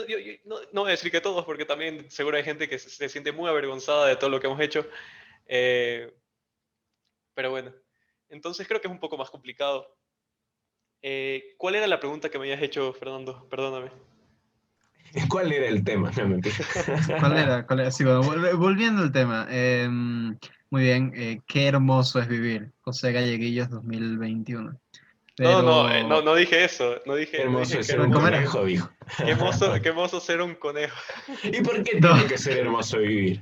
no voy a decir que todos, porque también seguro hay gente que se siente muy avergonzada de todo lo que hemos hecho, eh, pero bueno, entonces creo que es un poco más complicado. ¿Cuál era la pregunta que me habías hecho, Fernando? Perdóname. ¿Cuál era el tema? No, mentira. ¿Cuál era? Sí, bueno, volviendo al tema. Muy bien, qué hermoso es vivir. José Galleguillos 2021. No, no, no, Pero, no dije eso. No Qué dije, no hermoso dije es qué ser un ¿cómo hermoso. era? conejo, dijo. Qué hermoso ser un conejo. ¿Y por qué No. tiene que ser hermoso vivir?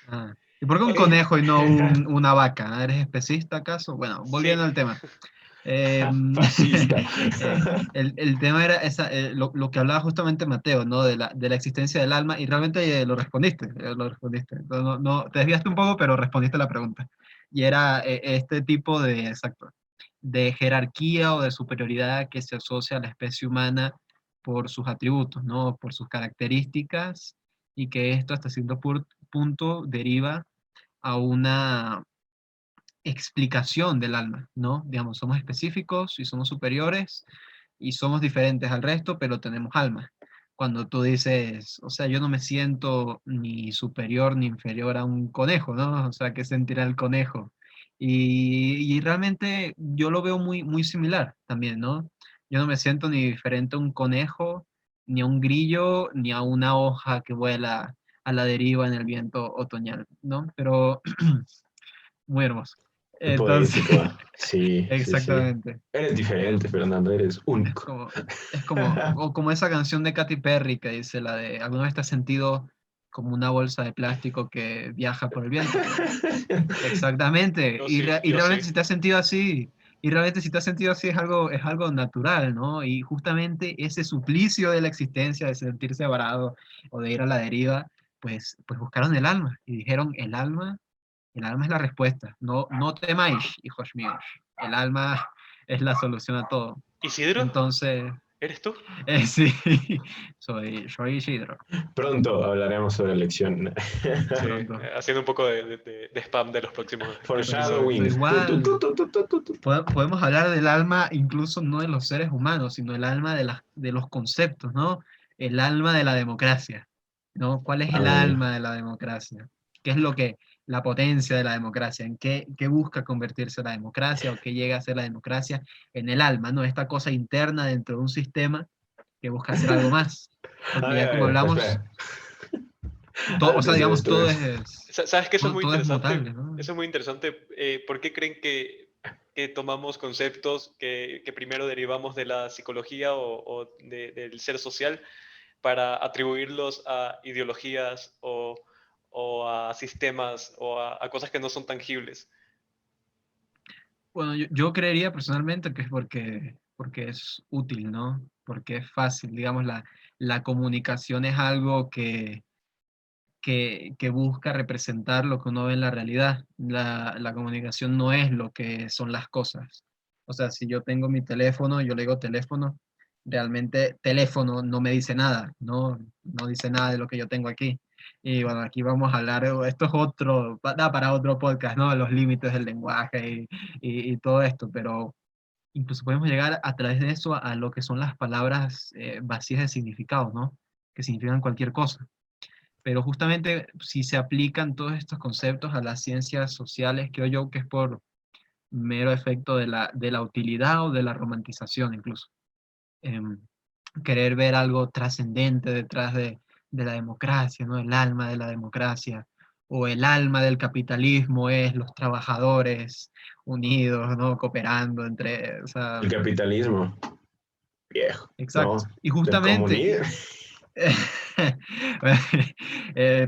Ah, ¿y por qué un Oye. conejo y no una vaca? ¿Eres especista acaso? Bueno, volviendo Sí. al tema. Em, Fascista. el tema era lo que hablaba justamente Mateo, ¿no? De la existencia del alma, y realmente lo respondiste, No, te desviaste un poco, pero respondiste la pregunta. Y era este tipo exacto, de jerarquía o de superioridad que se asocia a la especie humana por sus atributos, ¿no? Por sus características, y que esto hasta cierto punto deriva a una explicación del alma, ¿no? Digamos, somos específicos y somos superiores y somos diferentes al resto, pero tenemos alma. Cuando tú dices, o sea, yo no me siento ni superior ni inferior a un conejo, ¿no? O sea, ¿qué sentirá el conejo? Y realmente yo lo veo muy, muy similar también, ¿no? Yo no me siento ni diferente a un conejo, ni a un grillo, ni a una hoja que vuela a la deriva en el viento otoñal, ¿no? Pero muy hermoso. Qué Entonces, poético. Sí, sí, sí. exactamente. Eres diferente, Fernando, eres Es único. como, o como esa canción de Katy Perry que dice la de ¿alguna vez te has sentido como una bolsa de plástico que viaja por el viento? Exactamente. Yo Y, sí, y yo realmente sí. si te has sentido así, es algo natural, ¿no? Y justamente ese suplicio de la existencia, de sentirse varado o de ir a la deriva, pues buscaron el alma y dijeron, el alma es la respuesta. No, no temáis, hijos míos. El alma es la solución a todo. Isidro, Entonces, ¿eres tú? sí, soy Isidro, Pronto hablaremos sobre elección. Sí, pronto. haciendo un poco de spam de los próximos episodios. Foreshadowing. Igual, podemos hablar del alma incluso no de los seres humanos, sino el alma de los conceptos, ¿no? El alma de la democracia, ¿no? ¿Cuál es el Ándale. alma de la democracia? ¿Qué es la potencia de la democracia? ¿En qué busca convertirse la democracia o qué llega a ser la democracia? En el alma, ¿no? Esta cosa interna dentro de un sistema que busca hacer algo más. Porque ya como hablamos, Espera. o sea, Antes de digamos, esto, ¿Sabes que eso es muy todo es interesante? mutable, ¿no? Eso es muy interesante. ¿Por qué creen que tomamos conceptos que primero derivamos de la psicología o del ser social para atribuirlos a ideologías o a sistemas o a cosas que no son tangibles? Bueno, yo creería personalmente que es porque es útil, ¿no? Porque es fácil, digamos, la comunicación es algo que busca representar lo que uno ve en la realidad. La comunicación no es lo que son las cosas. O sea, si yo tengo mi teléfono, yo le digo teléfono, realmente teléfono no me dice nada, no dice nada de lo que yo tengo aquí. Y bueno, aquí vamos a hablar, esto es da para otro podcast, ¿no? Los límites del lenguaje y todo esto, pero incluso podemos llegar a través de eso a lo que son las palabras vacías de significado, ¿no? Que significan cualquier cosa. Pero justamente si se aplican todos estos conceptos a las ciencias sociales, creo yo que es por mero efecto de la utilidad o de la romantización incluso. Em, Querer ver algo trascendente detrás de la democracia, ¿no? El alma de la democracia, o el alma del capitalismo es los trabajadores unidos, ¿no? Cooperando entre, o sea, el capitalismo. Viejo. exacto. No, Y del justamente, comunismo.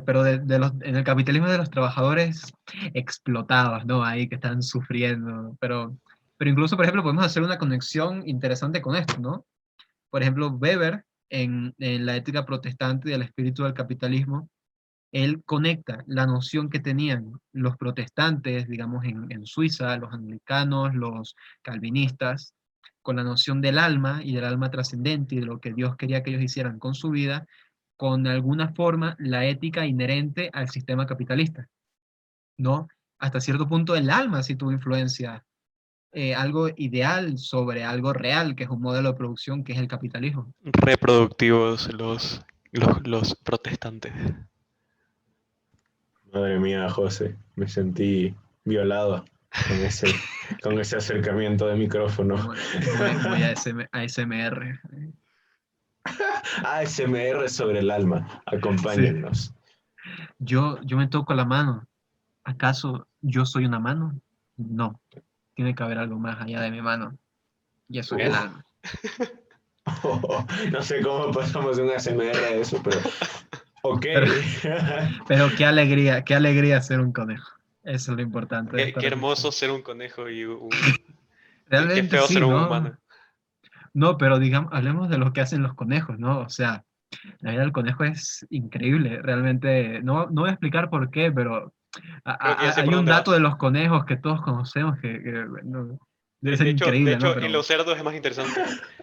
pero en el capitalismo de los trabajadores explotados, ¿no? Ahí que están sufriendo. Pero incluso, por ejemplo, podemos hacer una conexión interesante con esto, ¿no? Por ejemplo, Weber en la ética protestante del espíritu del capitalismo, él conecta la noción que tenían los protestantes, digamos, en Suiza, los anglicanos, los calvinistas, con la noción del alma y del alma trascendente y de lo que Dios quería que ellos hicieran con su vida, con alguna forma la ética inherente al sistema capitalista, ¿no? Hasta cierto punto el alma sí tuvo influencia, algo ideal sobre algo real, que es un modelo de producción, que es el capitalismo. Reproductivos los protestantes. Madre mía, José, me sentí violado con ese acercamiento de micrófono. Muy ASMR. ASMR sobre el alma, acompáñennos. Yo me toco la mano. ¿Acaso yo soy una mano? No. Tiene que haber algo más allá de mi mano. Y eso es el alma. No sé cómo pasamos de un ASMR a eso, pero ok. Pero qué alegría ser un conejo. Eso es lo importante. Qué hermoso ser un conejo y Realmente qué feo sí, ser un ¿no? humano. No, pero digamos, hablemos de lo que hacen los conejos, ¿no? O sea, la vida del conejo es increíble. Realmente, no voy a explicar por qué, pero Creo que ya sé hay por un dónde dato vas. de los conejos que todos conocemos no, debe ser De increíble, ¿no? hecho, Pero en los cerdos es más interesante.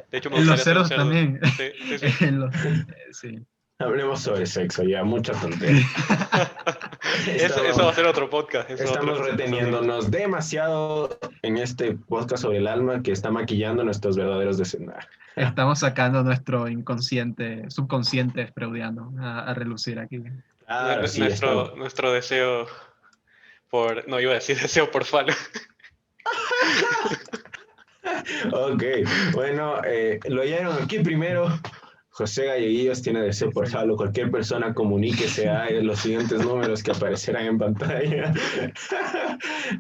De hecho, me en los gustaría ser un cerdos cerdo. también. Sí, sí, sí. Sí. Hablemos sobre sexo, ya, mucha tontería. Eso va a ser otro podcast. Estamos reteniéndonos demasiado en este podcast sobre el alma que está maquillando nuestros verdaderos deseos. Estamos sacando nuestro subconsciente freudiano a relucir aquí. Claro, sí, estamos. Nuestro deseo por... No, iba a decir deseo por falo. Ok, bueno, lo oyeron aquí primero. José Galleguillos tiene deseo por Jalo. Cualquier persona comuníquese a los siguientes números que aparecerán en pantalla.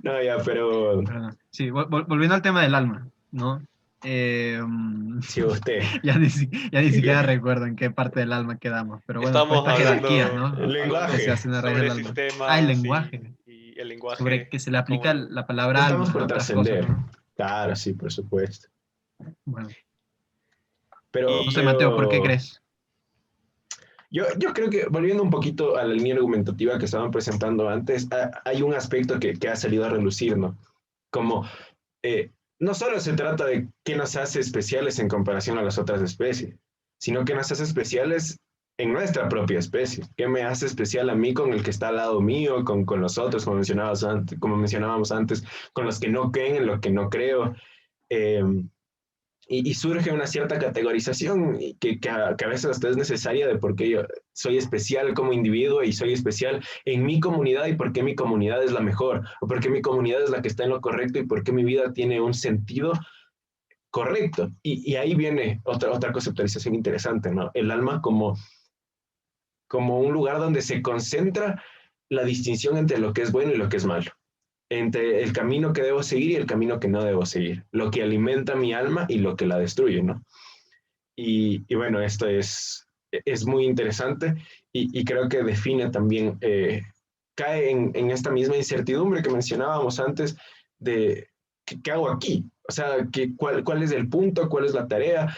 No, ya, pero... Sí, volviendo al tema del alma, ¿no? Sí, usted. Ya ni siquiera recuerdo en qué parte del alma quedamos, pero bueno, Estamos estas jerarquías, ¿no? El lenguaje. Que se hacen a raíz sobre del alma. sistemas El lenguaje. y el lenguaje. Sobre que se le aplica como... la palabra alma Estamos por a otras trascender. cosas, ¿no? Claro, sí, por supuesto. Bueno. Pero, José Mateo, ¿por qué crees? Yo creo que, volviendo un poquito a la línea argumentativa que estaban presentando antes, hay un aspecto que ha salido a relucir, ¿no? Como, no solo se trata de qué nos hace especiales en comparación a las otras especies, sino que nos hace especiales en nuestra propia especie. ¿Qué me hace especial a mí con el que está al lado mío, con los otros, como mencionábamos antes, con los que no creen en lo que no creo? Y surge una cierta categorización que a veces hasta es necesaria de por qué yo soy especial como individuo y soy especial en mi comunidad y por qué mi comunidad es la mejor, o por qué mi comunidad es la que está en lo correcto y por qué mi vida tiene un sentido correcto. Y ahí viene otra conceptualización interesante, ¿no? El alma como un lugar donde se concentra la distinción entre lo que es bueno y lo que es malo, entre el camino que debo seguir y el camino que no debo seguir, lo que alimenta mi alma y lo que la destruye, ¿no? Y bueno, esto es muy interesante y creo que define también, cae en esta misma incertidumbre que mencionábamos antes de ¿qué hago aquí? O sea, ¿cuál es el punto? ¿Cuál es la tarea?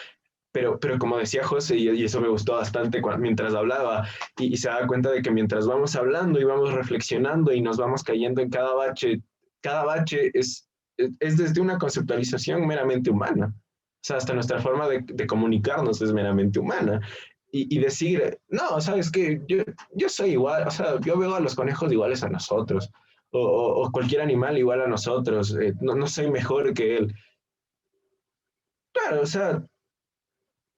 Pero como decía José, y eso me gustó bastante mientras hablaba, y se da cuenta de que mientras vamos hablando y vamos reflexionando y nos vamos cayendo en cada bache es desde una conceptualización meramente humana. O sea, hasta nuestra forma de comunicarnos es meramente humana. Y decir, no, sabes que yo soy igual, o sea, yo veo a los conejos iguales a nosotros, o cualquier animal igual a nosotros, no soy mejor que él. Claro, o sea,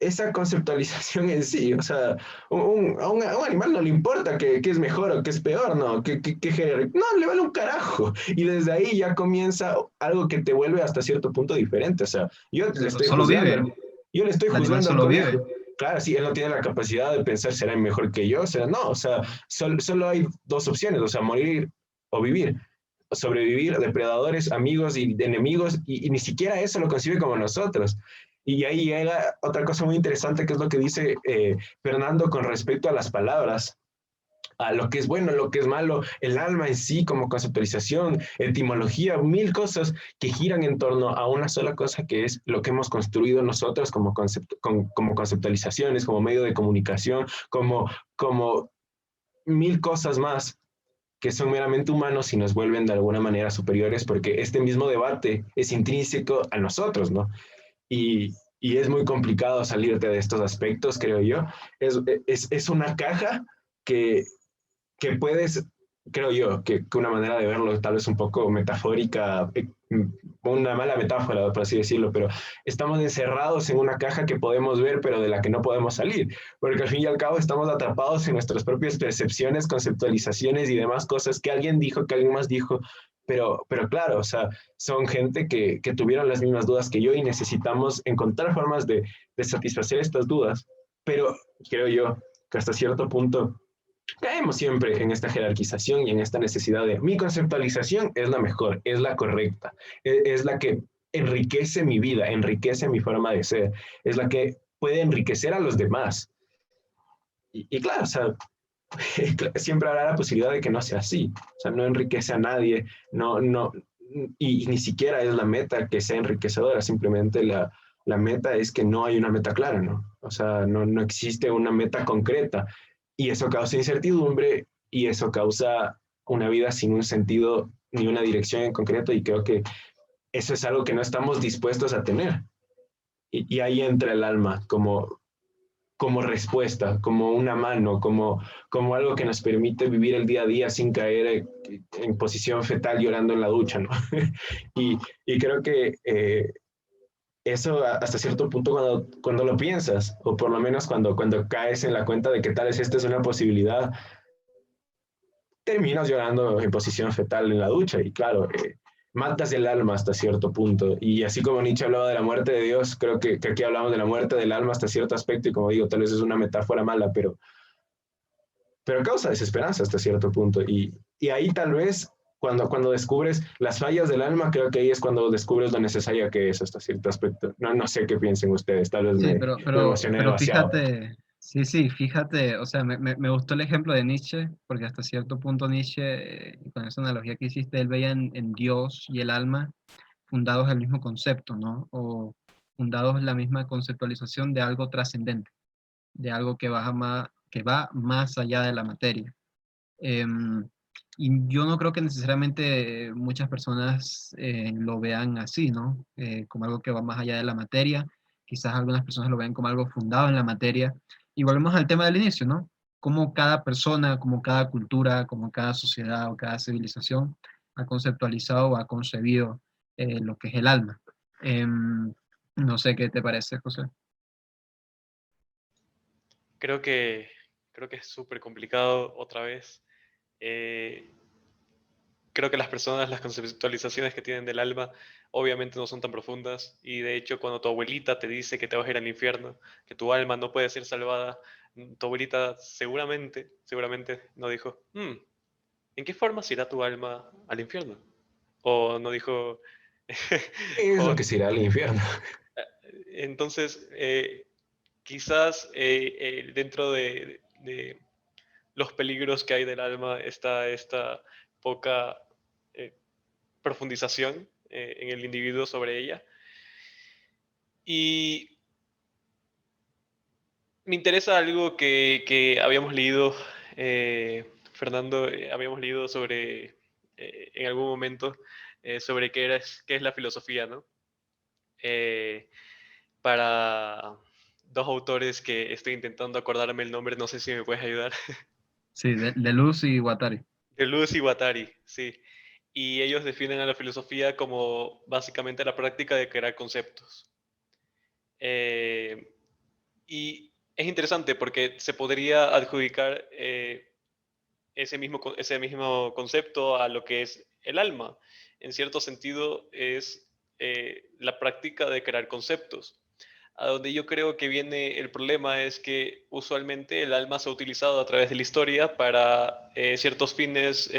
esa conceptualización en sí, o sea, a un animal no le importa que es mejor o que es peor, no, no, le vale un carajo. Y desde ahí ya comienza algo que te vuelve hasta cierto punto diferente. O sea, yo le estoy juzgando al conejo. Claro, sí, él no tiene la capacidad de pensar, ¿será mejor que yo? O sea, no, o sea, solo hay dos opciones, o sea, morir o vivir. Sobrevivir, depredadores, amigos y enemigos, y ni siquiera eso lo concibe como nosotros. Y ahí llega otra cosa muy interesante, que es lo que dice Fernando con respecto a las palabras. a lo que es bueno, lo que es malo, el alma en sí como conceptualización, etimología, mil cosas que giran en torno a una sola cosa que es lo que hemos construido nosotros como, como conceptualizaciones, como medio de comunicación, como mil cosas más que son meramente humanos y nos vuelven de alguna manera superiores porque este mismo debate es intrínseco a nosotros, ¿no? Y es muy complicado salirte de estos aspectos, creo yo. Es una caja que, que puedes, creo yo, que una manera de verlo tal vez un poco metafórica, una mala metáfora, por así decirlo, pero estamos encerrados en una caja que podemos ver, pero de la que no podemos salir, porque al fin y al cabo estamos atrapados en nuestras propias percepciones, conceptualizaciones y demás cosas que alguien dijo, que alguien más dijo, pero claro, o sea, son gente que tuvieron las mismas dudas que yo y necesitamos encontrar formas de satisfacer estas dudas, pero creo yo que hasta cierto punto caemos siempre en esta jerarquización y en esta necesidad de mi conceptualización es la mejor, es la correcta, es la que enriquece mi vida, enriquece mi forma de ser, es la que puede enriquecer a los demás. Y claro, o sea, siempre habrá la posibilidad de que no sea así, o sea, no enriquece a nadie, no, y ni siquiera es la meta que sea enriquecedora, simplemente la meta es que no hay una meta clara, ¿no? O sea, no existe una meta concreta y eso causa incertidumbre y eso causa una vida sin un sentido ni una dirección en concreto y creo que eso es algo que no estamos dispuestos a tener. Y ahí entra el alma como respuesta, como una mano, como algo que nos permite vivir el día a día sin caer en posición fetal llorando en la ducha, ¿no? Y creo que eso hasta cierto punto cuando lo piensas, o por lo menos cuando caes en la cuenta de que tal vez esta es una posibilidad, terminas llorando en posición fetal en la ducha y claro, matas el alma hasta cierto punto. Y así como Nietzsche hablaba de la muerte de Dios, creo que aquí hablamos de la muerte del alma hasta cierto aspecto y como digo, tal vez es una metáfora mala, pero causa desesperanza hasta cierto punto. Y ahí tal vez cuando descubres las fallas del alma, creo que ahí es cuando descubres lo necesaria que es hasta cierto aspecto. No sé qué piensen ustedes, tal vez Sí, me emocioné pero demasiado. fíjate, sí, sí, fíjate, o sea, me gustó el ejemplo de Nietzsche, porque hasta cierto punto Nietzsche, con esa analogía que hiciste, él veía en Dios y el alma fundados el mismo concepto, ¿no? O fundados en la misma conceptualización de algo trascendente, de algo que va más allá de la materia. Em, y yo no creo que necesariamente muchas personas lo vean así, ¿no? Como algo que va más allá de la materia. Quizás algunas personas lo vean como algo fundado en la materia. Y volvemos al tema del inicio, ¿no? Cómo cada persona, como cada cultura, como cada sociedad o cada civilización ha conceptualizado o ha concebido lo que es el alma. Em, no sé qué te parece, José. Creo que, creo que es súper complicado otra vez. Eh, Creo que las personas, las conceptualizaciones que tienen del alma, obviamente no son tan profundas. Y de hecho, cuando tu abuelita te dice que te vas a ir al infierno, que tu alma no puede ser salvada, tu abuelita seguramente no dijo, ¿en qué forma se irá tu alma al infierno? O no dijo, Es lo o- que se irá al infierno. entonces, quizás dentro de los peligros que hay del alma está esta poca eh, profundización en el individuo sobre ella. Y me interesa algo que habíamos leído, Fernando, habíamos leído sobre, en algún momento, sobre qué es la filosofía, ¿no? Eh, para dos autores que estoy intentando acordarme el nombre, no sé si me puedes ayudar. Sí, de Luz y Guattari. Deleuze y Guattari, sí. Y ellos definen a la filosofía como básicamente la práctica de crear conceptos. Eh, y es interesante porque se podría adjudicar ese mismo concepto a lo que es el alma. En cierto sentido, es la práctica de crear conceptos. A donde yo creo que viene el problema es que usualmente el alma se ha utilizado a través de la historia para ciertos fines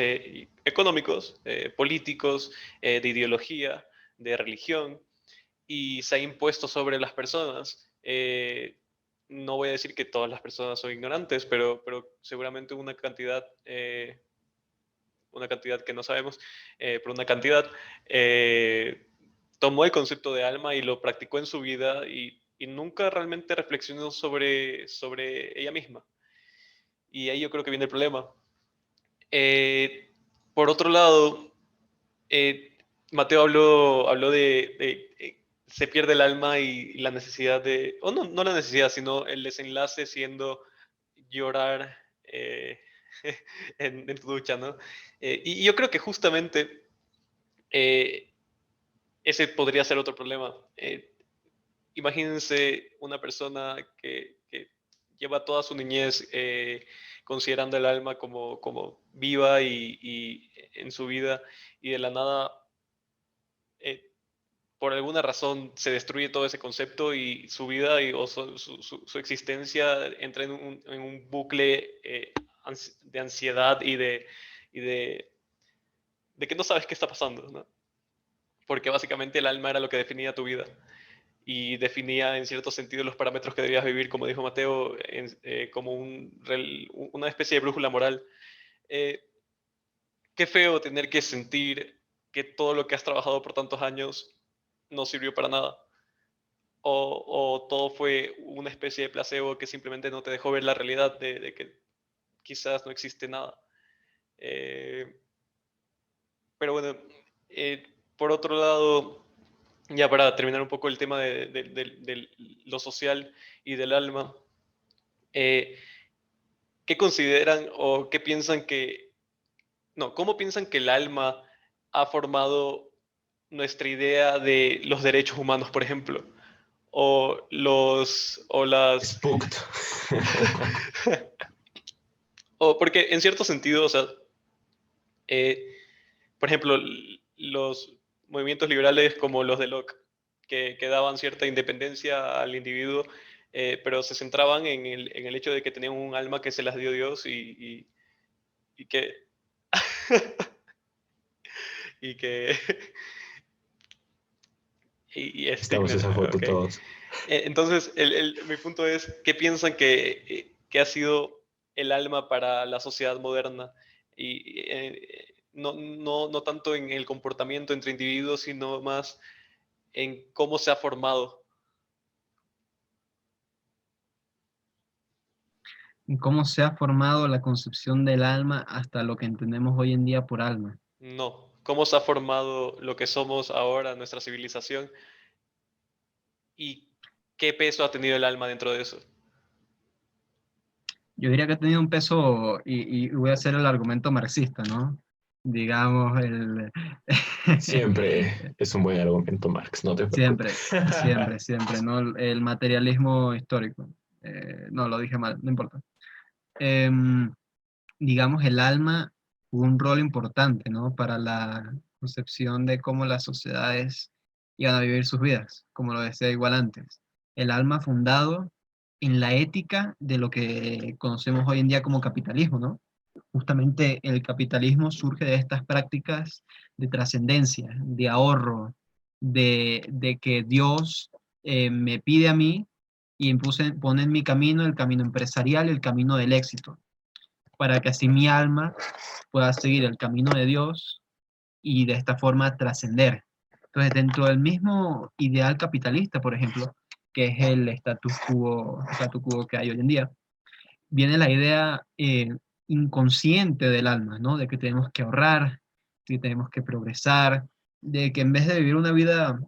económicos, políticos, de ideología, de religión, y se ha impuesto sobre las personas no voy a decir que todas las personas son ignorantes, pero seguramente una cantidad que no sabemos, pero una cantidad, tomó el concepto de alma y lo practicó en su vida y nunca realmente reflexionó sobre ella misma. Y ahí yo creo que viene el problema. Eh, por otro lado, Mateo habló de se pierde el alma y la necesidad o no, no la necesidad, sino el desenlace siendo llorar en tu ducha, ¿no? Y yo creo que justamente eh, ese podría ser otro problema. Imagínense una persona que lleva toda su niñez considerando el alma como viva y en su vida y de la nada, eh, por alguna razón, se destruye todo ese concepto y su vida o su existencia entra en un bucle de ansiedad y de que no sabes qué está pasando, ¿no? Porque básicamente el alma era lo que definía tu vida y definía en cierto sentido los parámetros que debías vivir, como dijo Mateo, como una especie de brújula moral. Eh, Qué feo tener que sentir que todo lo que has trabajado por tantos años no sirvió para nada. O todo fue una especie de placebo que simplemente no te dejó ver la realidad de que quizás no existe nada. Eh, pero bueno, por otro lado, ya para terminar un poco el tema de lo social y del alma, eh, ¿qué consideran o qué piensan no, cómo piensan que el alma ha formado nuestra idea de los derechos humanos, por ejemplo? O las, Spooked. o porque en cierto sentido, o sea, eh, por ejemplo, los movimientos liberales como los de Locke, que daban cierta independencia al individuo, pero se centraban en el hecho de que tenían un alma que se las dio Dios y que, y que, y Estamos en esa foto ok. todos. Entonces, mi punto es, ¿qué piensan que ha sido el alma para la sociedad moderna? Y no tanto en el comportamiento entre individuos, sino más en cómo se ha formado. Y cómo se ha formado la concepción del alma hasta lo que entendemos hoy en día por alma. No, cómo se ha formado lo que somos ahora, nuestra civilización, y qué peso ha tenido el alma dentro de eso. Yo diría que ha tenido un peso, y voy a hacer el argumento marxista, ¿no? Digamos, Siempre es un buen argumento, Marx, no te siempre, preocupes. siempre, siempre, ¿no? El materialismo histórico. No, lo dije mal, no importa. Em, digamos, el alma jugó un rol importante, ¿no? Para la concepción de cómo las sociedades iban a vivir sus vidas, como lo decía igual antes. El alma fundado en la ética de lo que conocemos hoy en día como capitalismo, ¿no? Justamente el capitalismo surge de estas prácticas de trascendencia, de ahorro, de que Dios me pide a mí y pone en mi camino el camino empresarial, el camino del éxito, para que así mi alma pueda seguir el camino de Dios y de esta forma trascender. Entonces, dentro del mismo ideal capitalista, por ejemplo, que es el statu quo que hay hoy en día, viene la idea inconsciente del alma, ¿no? De que tenemos que ahorrar, que tenemos que progresar, de que en vez de vivir una vida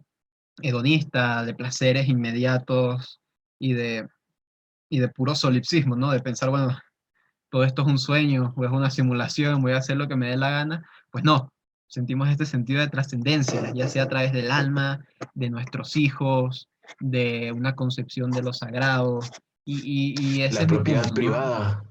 hedonista, de placeres inmediatos y de puro solipsismo, ¿no? De pensar, bueno, todo esto es un sueño o es una simulación, voy a hacer lo que me dé la gana, pues no, sentimos este sentido de trascendencia, ya sea a través del alma, de nuestros hijos, de una concepción de lo sagrado, y ese La es mi propiedad punto, ¿no? privada.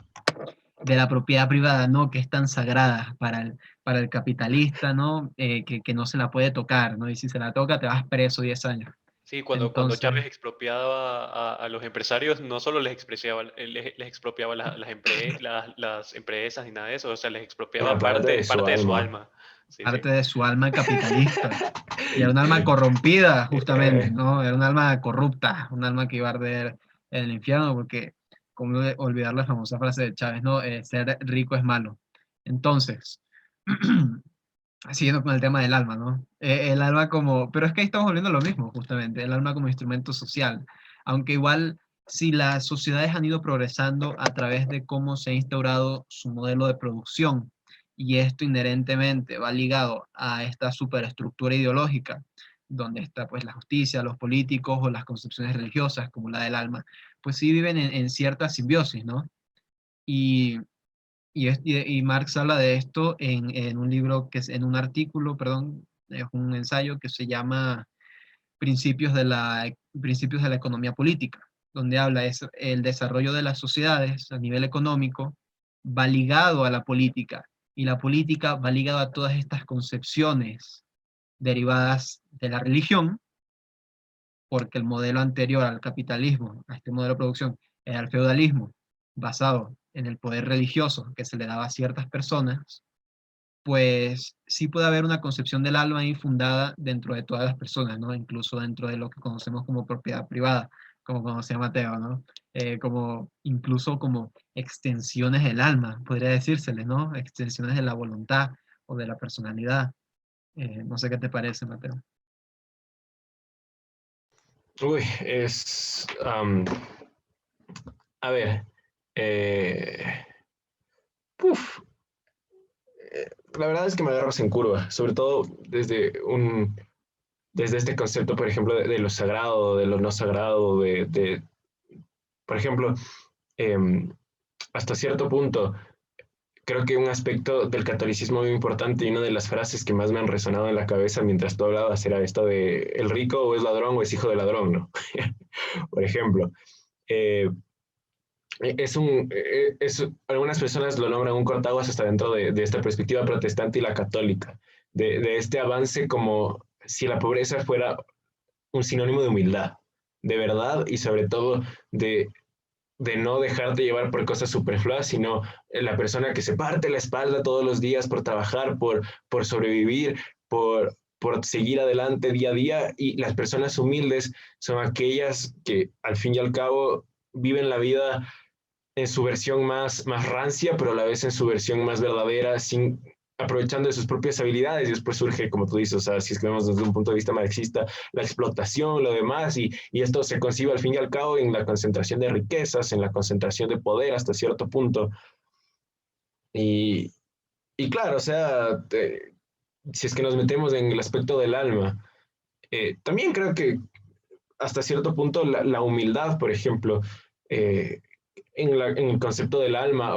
De la propiedad privada, ¿no? Que es tan sagrada para el capitalista, ¿no? Que no se la puede tocar, ¿no? Y si se la toca, te vas preso 10 años. Sí, cuando Entonces, Chávez expropiaba a los empresarios, no solo les expropiaba las empresas ni nada de eso, o sea, les Una expropiaba parte de su parte de su alma. alma. Sí, sí. parte de su alma capitalista. Y era un alma corrompida, justamente, ¿no? Era un alma corrupta, un alma que iba a arder en el infierno, porque como olvidar la famosa frase de Chávez, ¿no? Ser rico es malo. Entonces, siguiendo con el tema del alma, ¿no? El alma como, pero es que ahí estamos volviendo a lo mismo, justamente, el alma como instrumento social, aunque igual si las sociedades han ido progresando a través de cómo se ha instaurado su modelo de producción, y esto inherentemente va ligado a esta superestructura ideológica, donde está pues la justicia, los políticos o las concepciones religiosas como la del alma, pues sí viven en cierta simbiosis, ¿no? Y y Marx habla de esto en un libro, en un artículo, perdón, es un ensayo que se llama Principios de la economía política, donde habla es el desarrollo de las sociedades a nivel económico va ligado a la política y la política va ligado a todas estas concepciones derivadas de la religión, porque el modelo anterior al capitalismo, a este modelo de producción, era el feudalismo, basado en el poder religioso que se le daba a ciertas personas, pues sí puede haber una concepción del alma ahí fundada dentro de todas las personas, ¿no? Incluso dentro de lo que conocemos como propiedad privada, como conocía Mateo, ¿no? Como incluso como extensiones del alma, podría decírsele, ¿no? Extensiones de la voluntad o de la personalidad. No sé qué te parece, Mateo. Uy, a ver, eh, puf, la verdad es que me agarras en curva, sobre todo desde este concepto, por ejemplo, de lo sagrado, de lo no sagrado, por ejemplo, em, hasta cierto punto, creo que un aspecto del catolicismo muy importante y una de las frases que más me han resonado en la cabeza mientras tú hablabas era esto de el rico o es ladrón o es hijo de ladrón, ¿no? Por ejemplo, eh, algunas personas lo nombran un cortaguas hasta dentro de esta perspectiva protestante y la católica, de este avance como si la pobreza fuera un sinónimo de humildad, de verdad y sobre todo de no dejarte llevar por cosas superfluas, sino la persona que se parte la espalda todos los días por trabajar, por sobrevivir, por seguir adelante día a día. Y las personas humildes son aquellas que al fin y al cabo viven la vida en su versión más rancia, pero a la vez en su versión más verdadera, sin aprovechando de sus propias habilidades y después surge, como tú dices, o sea, si es que vemos desde un punto de vista marxista, la explotación, lo demás, y esto se concibe al fin y al cabo en la concentración de riquezas, en la concentración de poder hasta cierto punto. Y, y claro, o sea, si es que nos metemos en el aspecto del alma, también creo que hasta cierto punto la humildad, por ejemplo, eh, en el concepto del alma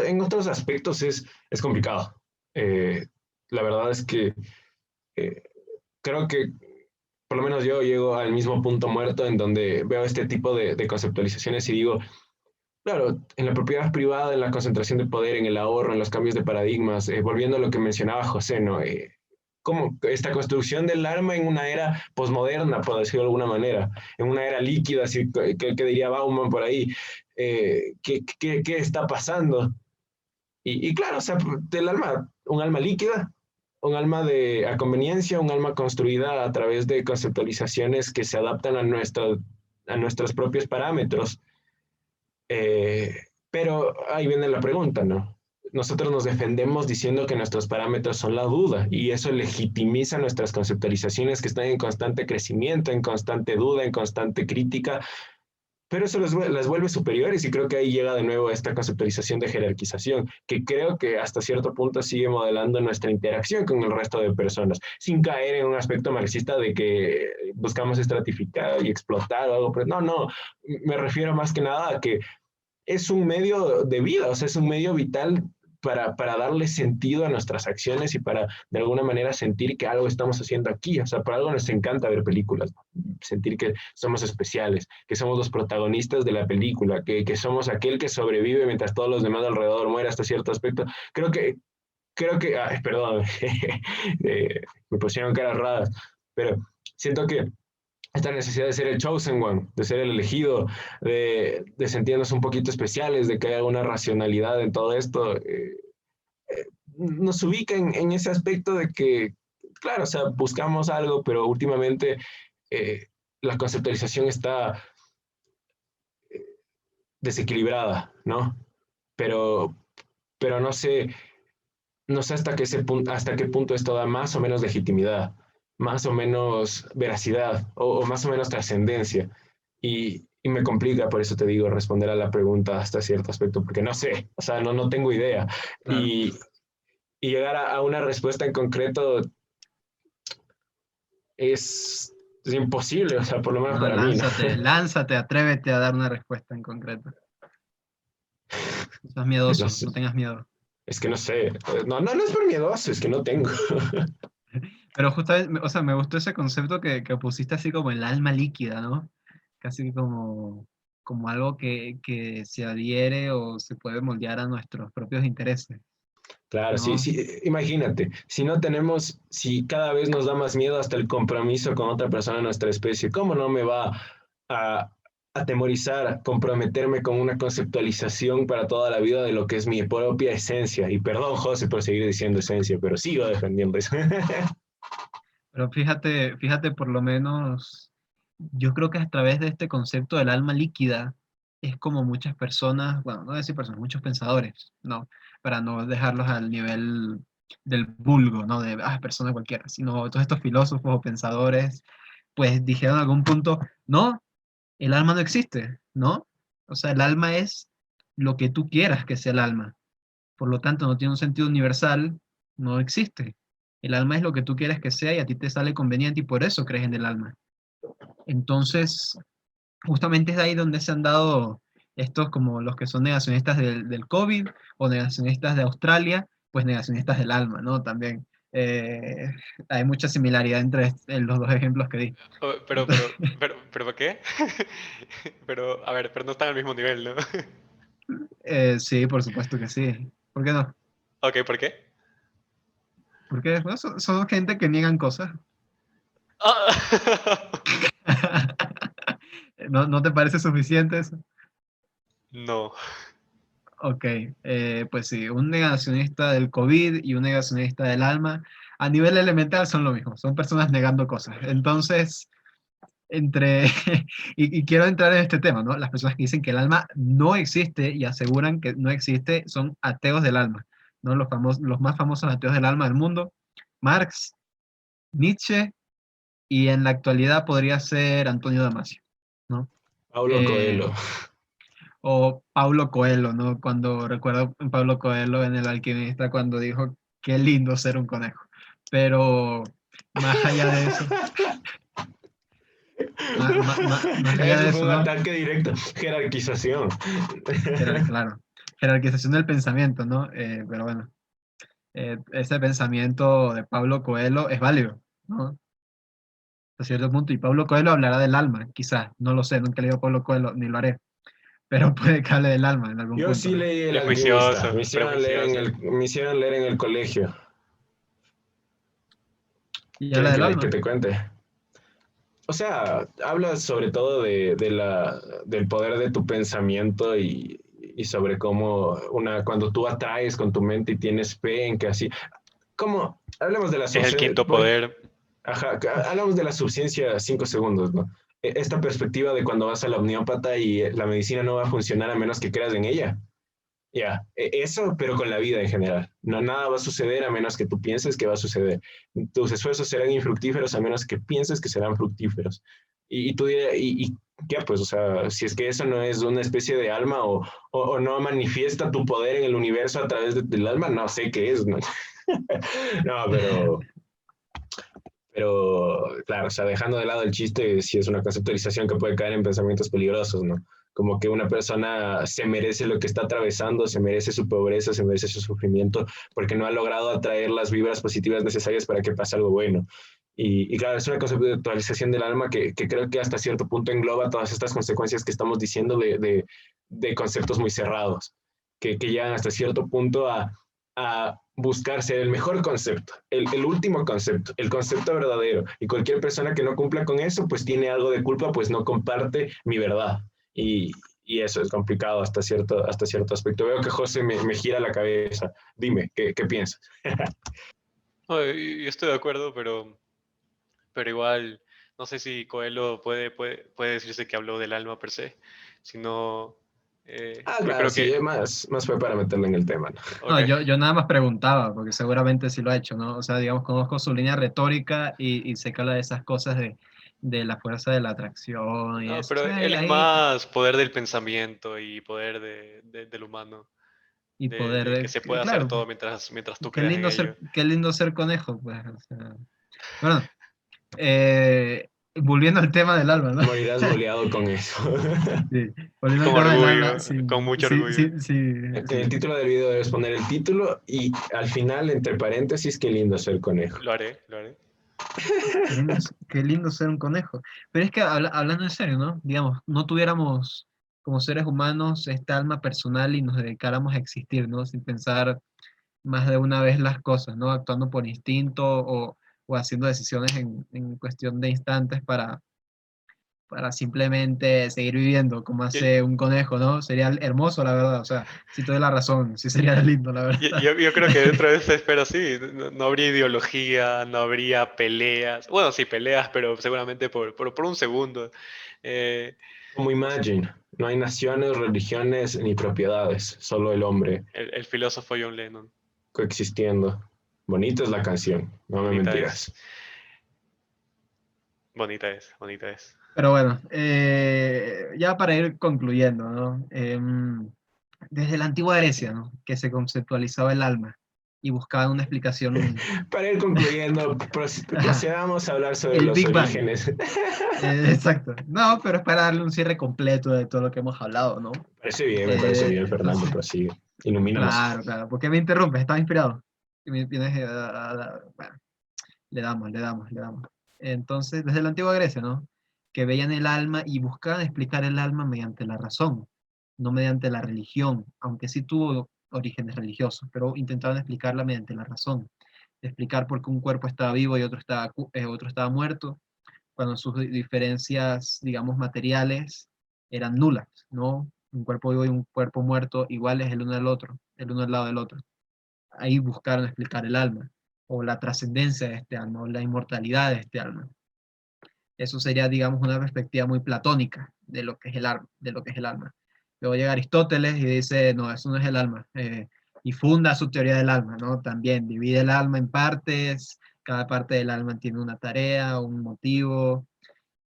en otros aspectos es complicado. Eh, la verdad es que eh, creo que por lo menos yo llego al mismo punto muerto en donde veo este tipo de conceptualizaciones y digo, claro, en la propiedad privada, en la concentración de poder, en el ahorro, en los cambios de paradigmas, volviendo a lo que mencionaba José, ¿no? Como esta construcción del arma en una era posmoderna, por decirlo de alguna manera, en una era líquida, así que diría Bauman por ahí, ¿qué está pasando? Y claro, o sea, del alma, un alma líquida, un alma a conveniencia, un alma construida a través de conceptualizaciones que se adaptan a nuestros propios parámetros. Eh, pero ahí viene la pregunta, ¿no? Nosotros nos defendemos diciendo que nuestros parámetros son la duda y eso legitimiza nuestras conceptualizaciones que están en constante crecimiento, en constante duda, en constante crítica, pero eso las vuelve superiores y creo que ahí llega de nuevo esta conceptualización de jerarquización, que creo que hasta cierto punto sigue modelando nuestra interacción con el resto de personas, sin caer en un aspecto marxista de que buscamos estratificar y explotar o algo. Pero no, me refiero más que nada a que es un medio de vida, o sea, es un medio vital para darle sentido a nuestras acciones y para de alguna manera sentir que algo estamos haciendo aquí. O sea, por algo nos encanta ver películas, ¿no? Sentir que somos especiales, que somos los protagonistas de la película, que somos aquel que sobrevive mientras todos los demás alrededor mueren hasta cierto aspecto. Ay, perdón, me pusieron caras raras, pero siento que esta necesidad de ser el chosen one, de ser el elegido, de sentirnos un poquito especiales, de que hay alguna racionalidad en todo esto, nos ubica en ese aspecto de que, claro, o sea, buscamos algo, pero últimamente la conceptualización está desequilibrada, ¿no? Pero, pero no sé hasta qué punto esto da más o menos legitimidad, más o menos veracidad o más o menos trascendencia. Y me complica, por eso te digo, responder a la pregunta hasta cierto aspecto, porque no sé, o sea, no tengo idea. Claro. Y llegar a una respuesta en concreto es imposible, o sea, por lo menos No, para mí, ¿no? lánzate, atrévete a dar una respuesta en concreto. No seas No miedoso, sé, no tengas miedo. es que no sé. No es por miedoso, es que no tengo. Pero justamente, o sea, me gustó ese concepto que pusiste así como el alma líquida, ¿no? Casi como algo que se adhiere o se puede moldear a nuestros propios intereses, Claro, sí, ¿no? sí, imagínate, si cada vez nos da más miedo hasta el compromiso con otra persona de nuestra especie, ¿cómo no me va a atemorizar, comprometerme con una conceptualización para toda la vida de lo que es mi propia esencia? Y perdón, José, por seguir diciendo esencia, pero sigo defendiendo eso. Pero fíjate por lo menos, yo creo que a través de este concepto del alma líquida es como muchas personas, bueno, no voy a decir personas, muchos pensadores, ¿no? Para no dejarlos al nivel del vulgo, ¿no? De, persona cualquiera, sino todos estos filósofos o pensadores, pues dijeron en algún punto, no, el alma no existe, ¿no? O sea, el alma es lo que tú quieras que sea el alma. Por lo tanto, no tiene un sentido universal, no existe. El alma es lo que tú quieres que sea y a ti te sale conveniente y por eso crees en el alma. Entonces, justamente es de ahí donde se han dado estos como los que son negacionistas del COVID o negacionistas de Australia, pues negacionistas del alma, ¿no? También eh, hay mucha similaridad entre los dos ejemplos que di. Oh, Entonces, pero, ¿por qué? Pero, a ver, pero no están al mismo nivel, ¿no? sí, por supuesto que sí. ¿Por qué no? Ok, ¿por qué? Porque bueno, son gente que niegan cosas. Ah. ¿No te parece suficiente eso? No. Ok, pues sí, un negacionista del COVID y un negacionista del alma, a nivel elemental son lo mismo, son personas negando cosas. Entonces, entre, y quiero entrar en este tema, ¿no? Las personas que dicen que el alma no existe y aseguran que no existe son ateos del alma, ¿no? Los más famosos ateos del alma del mundo, Marx, Nietzsche y en la actualidad podría ser Antonio Damasio, ¿no? Paulo Eh, Coelho. O Paulo Coelho, ¿no? Cuando recuerdo a Paulo Coelho en El Alquimista cuando dijo, qué lindo ser un conejo. Pero más allá de eso, más allá de Eso fue eso, un ¿no? ataque directo. Jerarquización. Claro, jerarquización del pensamiento, ¿no? Pero bueno, ese pensamiento de Paulo Coelho es válido, ¿no? A cierto punto. Y Paulo Coelho hablará del alma, quizás, no lo sé, nunca he leído a Paulo Coelho, ni lo haré, pero puede que hable del alma en algún Yo punto, sí ¿no? leí El Alquimista. Prejuicioso, prejuicioso. Me hicieron leer en el colegio. Y habla ¿Quieren del que alma. te cuente? O sea, habla sobre todo del poder de tu pensamiento y sobre cómo cuando tú atraes con tu mente y tienes fe en que así, como, hablemos de la Es el subciencia, quinto poder. ajá, hablamos de la subciencia 5 segundos, ¿no? Esta perspectiva de cuando vas al omniópata y la medicina no va a funcionar a menos que creas en ella. Ya, eso, pero con la vida en general. No, nada va a suceder a menos que tú pienses que va a suceder. Tus esfuerzos serán infructíferos a menos que pienses que serán fructíferos. Y tú dirás, ¿y qué? Pues, o sea, si es que eso no es una especie de alma o no manifiesta tu poder en el universo a través del alma, no sé qué es, ¿no? No, pero claro, o sea, dejando de lado el chiste, sí es una conceptualización que puede caer en pensamientos peligrosos, ¿no? Como que una persona se merece lo que está atravesando, se merece su pobreza, se merece su sufrimiento, porque no ha logrado atraer las vibras positivas necesarias para que pase algo bueno. Y claro, es una conceptualización del alma que creo que hasta cierto punto engloba todas estas consecuencias que estamos diciendo de conceptos muy cerrados, que llegan hasta cierto punto a buscar ser el mejor concepto, el último concepto, el concepto verdadero. Y cualquier persona que no cumpla con eso, pues tiene algo de culpa, pues no comparte mi verdad. Y, y eso es complicado hasta cierto aspecto. Veo que José me gira la cabeza. Dime, ¿qué piensas? No, yo estoy de acuerdo, pero igual, no sé si Coelho puede decirse que habló del alma per se, sino Claro, Creo sí, que, más fue para meterlo en el tema, ¿no? No, ok. yo nada más preguntaba, porque seguramente sí lo ha hecho, ¿no? O sea, digamos, conozco su línea retórica y sé que habla de esas cosas de la fuerza de la atracción y No, eso. O pero sea, él es ahí, más poder del pensamiento y poder del humano, y poder de que de, se puede hacer claro, todo mientras tú creas en ello. qué lindo ser conejo, pues. O sea, bueno, volviendo al tema del alma, ¿no? Morirás boleado con eso. Sí, volviendo al Con tema del alma, orgullo, sí, con mucho sí, orgullo. sí, sí, En sí. el título del video debes poner el título y al final, entre paréntesis, qué lindo ser conejo. Lo haré, lo haré. Qué lindo ser un conejo. Pero es que hablando en serio, ¿no? Digamos, no tuviéramos como seres humanos esta alma personal y nos dedicáramos a existir, ¿no? Sin pensar más de una vez las cosas, ¿no? Actuando por instinto o haciendo decisiones en cuestión de instantes para simplemente seguir viviendo como Yo, hace un conejo, ¿no? Sería hermoso, la verdad. O sea, si te doy la razón, sí sería lindo, la verdad. yo creo que dentro de esa esfera sí, no habría ideología, no habría peleas. Bueno, sí, peleas, pero seguramente por un segundo. Eh, Como no sé, Imagine, no hay naciones, religiones ni propiedades, solo el hombre el filósofo John Lennon. coexistiendo. Bonita es la canción, no me Bonita es, mentirás. bonita es, bonita es. Pero bueno, ya para ir concluyendo, ¿no? Desde la antigua Grecia, ¿no? Que se conceptualizaba el alma y buscaban una explicación, Para ir concluyendo, ajá, procedamos a hablar sobre el los Big Bang. orígenes. Exacto. No, pero es para darle un cierre completo de todo lo que hemos hablado, ¿no? Me parece bien, Fernando, Entonces, prosigue. Ilumínanos. claro, claro. ¿Por qué me interrumpes? ¿Estás inspirado? Y vienes, bueno, le damos. Entonces, desde la antigua Grecia, ¿no? Que veían el alma y buscaban explicar el alma mediante la razón, no mediante la religión, aunque sí tuvo orígenes religiosos, pero intentaban explicarla mediante la razón, explicar por qué un cuerpo estaba vivo y otro estaba muerto, cuando sus diferencias, digamos, materiales eran nulas, ¿no? Un cuerpo vivo y un cuerpo muerto iguales el uno al otro, el uno al lado del otro. Ahí buscaron explicar el alma, o la trascendencia de este alma, o la inmortalidad de este alma. Eso sería, digamos, una perspectiva muy platónica de lo que es el alma, de lo que es el alma. Luego llega Aristóteles y dice, no, eso no es el alma, y funda su teoría del alma, ¿no? También divide el alma en partes, cada parte del alma tiene una tarea, un motivo,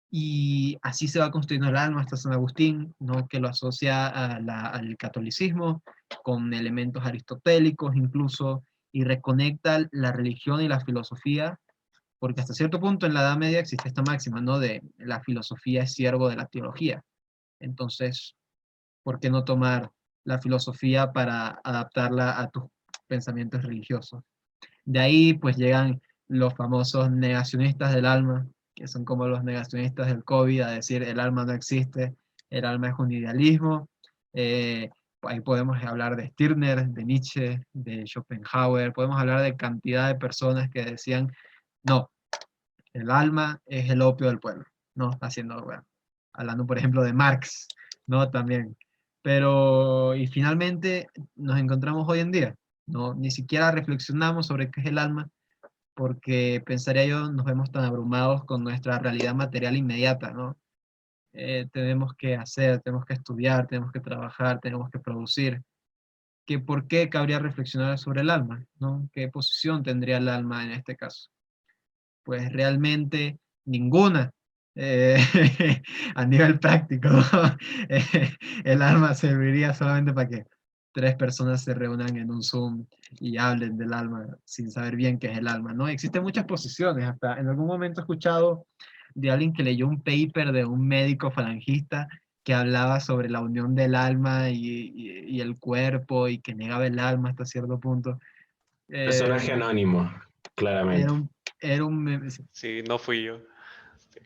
y así se va construyendo el alma hasta San Agustín, ¿no? Que lo asocia al catolicismo con elementos aristotélicos incluso, y reconecta la religión y la filosofía, porque hasta cierto punto en la Edad Media existe esta máxima, ¿no? De la filosofía es siervo de la teología. Entonces, ¿por qué no tomar la filosofía para adaptarla a tus pensamientos religiosos? De ahí pues llegan los famosos negacionistas del alma, que son como los negacionistas del COVID, a decir el alma no existe, el alma es un idealismo. Eh, Ahí podemos hablar de Stirner, de Nietzsche, de Schopenhauer, podemos hablar de cantidad de personas que decían, no, el alma es el opio del pueblo, ¿no? Haciendo, bueno, hablando por ejemplo de Marx, ¿no? También. Pero, y finalmente nos encontramos hoy en día, ¿no? Ni siquiera reflexionamos sobre qué es el alma, porque pensaría yo, nos vemos tan abrumados con nuestra realidad material inmediata, ¿no? Tenemos que hacer, tenemos que estudiar, tenemos que trabajar, tenemos que producir. ¿Que por qué cabría reflexionar sobre el alma, ¿no? ¿Qué posición tendría el alma en este caso? Pues realmente ninguna. Eh, a nivel práctico, ¿no? Eh, el alma serviría solamente para que tres personas se reúnan en un Zoom y hablen del alma sin saber bien qué es el alma, ¿no? Existen muchas posiciones, hasta en algún momento he escuchado de alguien que leyó un paper de un médico falangista que hablaba sobre la unión del alma y el cuerpo y que negaba el alma hasta cierto punto. Eh, Personaje anónimo, era claramente. un, era un, Sí, no fui yo. Sí.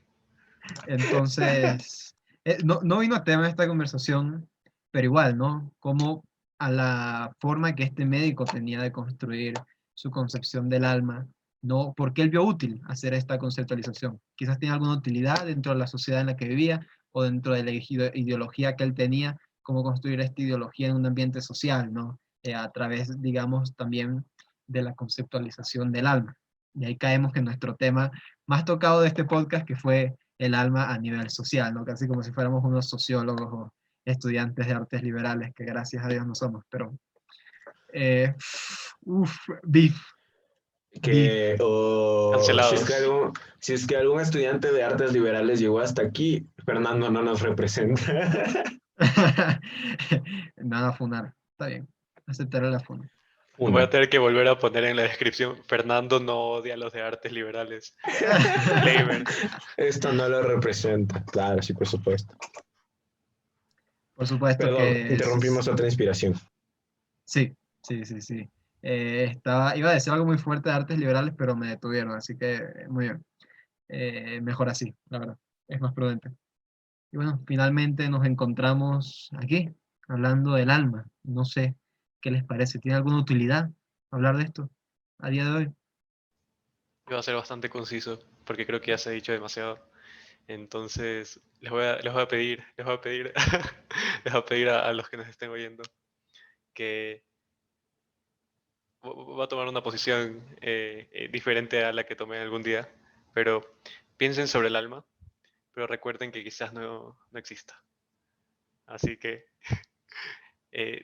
Entonces, no vino a tema esta conversación, pero igual, ¿no? Como a la forma que este médico tenía de construir su concepción del alma, ¿no? Porque él vio útil hacer esta conceptualización. Quizás tenía alguna utilidad dentro de la sociedad en la que vivía o dentro de la ideología que él tenía, cómo construir esta ideología en un ambiente social, ¿no? A través, digamos, también de la conceptualización del alma. Y ahí caemos en nuestro tema más tocado de este podcast, que fue el alma a nivel social, ¿no? Casi como si fuéramos unos sociólogos o estudiantes de artes liberales, que gracias a Dios no somos, pero eh, beef. Cancelados. Si es que algún estudiante de artes liberales llegó hasta aquí, Fernando no nos representa. Nada, funar, está bien, aceptaré la funa. Voy a tener que volver a poner en la descripción, Fernando no odia a los de artes liberales. Disclaimer. Esto no lo representa, claro, sí, por supuesto. Por supuesto. Perdón, que interrumpimos otra inspiración. Sí. Iba a decir algo muy fuerte de artes liberales, pero me detuvieron, así que muy bien. Mejor así, la verdad, es más prudente. Y bueno, finalmente nos encontramos aquí, hablando del alma. No sé qué les parece. ¿Tiene alguna utilidad hablar de esto a día de hoy? Voy a ser bastante conciso, porque creo que ya se ha dicho demasiado. Entonces, les voy a pedir, les voy a pedir, les voy a pedir a los que nos estén oyendo que voy a tomar una posición diferente a la que tomé algún día, pero piensen sobre el alma, pero recuerden que quizás no exista. Así que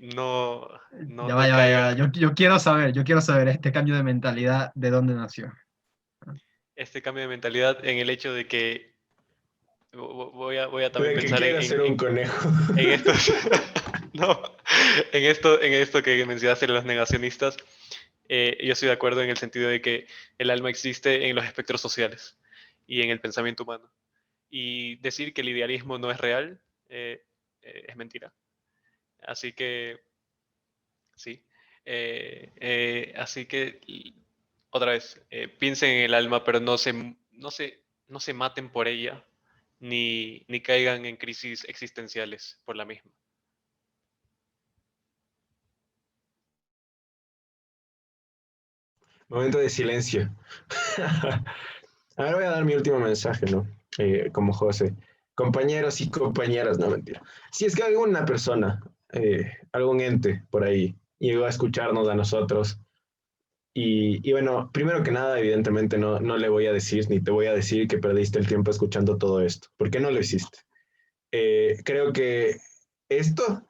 no Ya va, caigan. Yo quiero saber este cambio de mentalidad, ¿de dónde nació? Este cambio de mentalidad en el hecho de que voy a también De que pensar quiera ser un conejo. en estos no, en esto que mencionaste, los negacionistas. Yo estoy de acuerdo en el sentido de que el alma existe en los espectros sociales y en el pensamiento humano, y decir que el idealismo no es real es mentira. Así que sí. Así que otra vez, piensen en el alma, pero no se maten por ella, ni caigan en crisis existenciales por la misma. Momento de silencio. Ahora voy a dar mi último mensaje, ¿no? Como José. Compañeros y compañeras, no mentira. Si es que alguna persona, algún ente por ahí, llegó a escucharnos a nosotros, y bueno, primero que nada, evidentemente no le voy a decir, ni te voy a decir que perdiste el tiempo escuchando todo esto, porque no lo hiciste. Creo que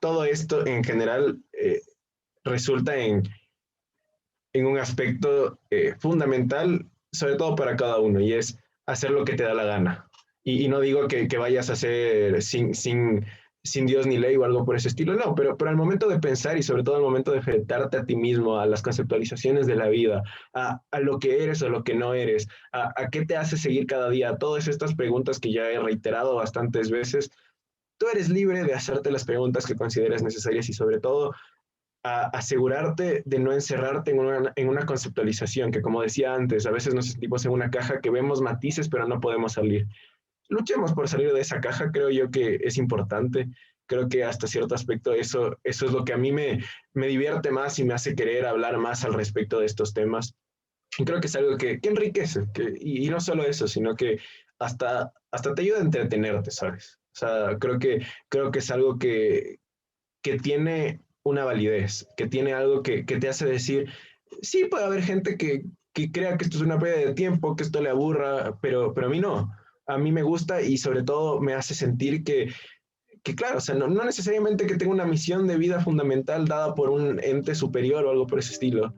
todo esto en general, resulta en un aspecto fundamental, sobre todo para cada uno, y es hacer lo que te da la gana. Y no digo que vayas a hacer sin Dios ni ley o algo por ese estilo, no, pero al momento de pensar y sobre todo al momento de enfrentarte a ti mismo, a las conceptualizaciones de la vida, a lo que eres o lo que no eres, a qué te hace seguir cada día, todas estas preguntas que ya he reiterado bastantes veces, tú eres libre de hacerte las preguntas que consideres necesarias y sobre todo a asegurarte de no encerrarte en una conceptualización que, como decía antes, a veces nos sentimos en una caja que vemos matices pero no podemos salir. Luchemos por salir de esa caja, creo yo que es importante. Creo que hasta cierto aspecto eso es lo que a mí me divierte más y me hace querer hablar más al respecto de estos temas. Y creo que es algo que enriquece, y no solo eso, sino que hasta te ayuda a entretenerte, ¿sabes? O sea, creo que es algo que tiene una validez, que tiene algo que te hace decir, sí, puede haber gente que crea que esto es una pérdida de tiempo, que esto le aburra, pero a mí no. A mí me gusta y sobre todo me hace sentir que claro, o sea, no necesariamente que tenga una misión de vida fundamental dada por un ente superior o algo por ese estilo,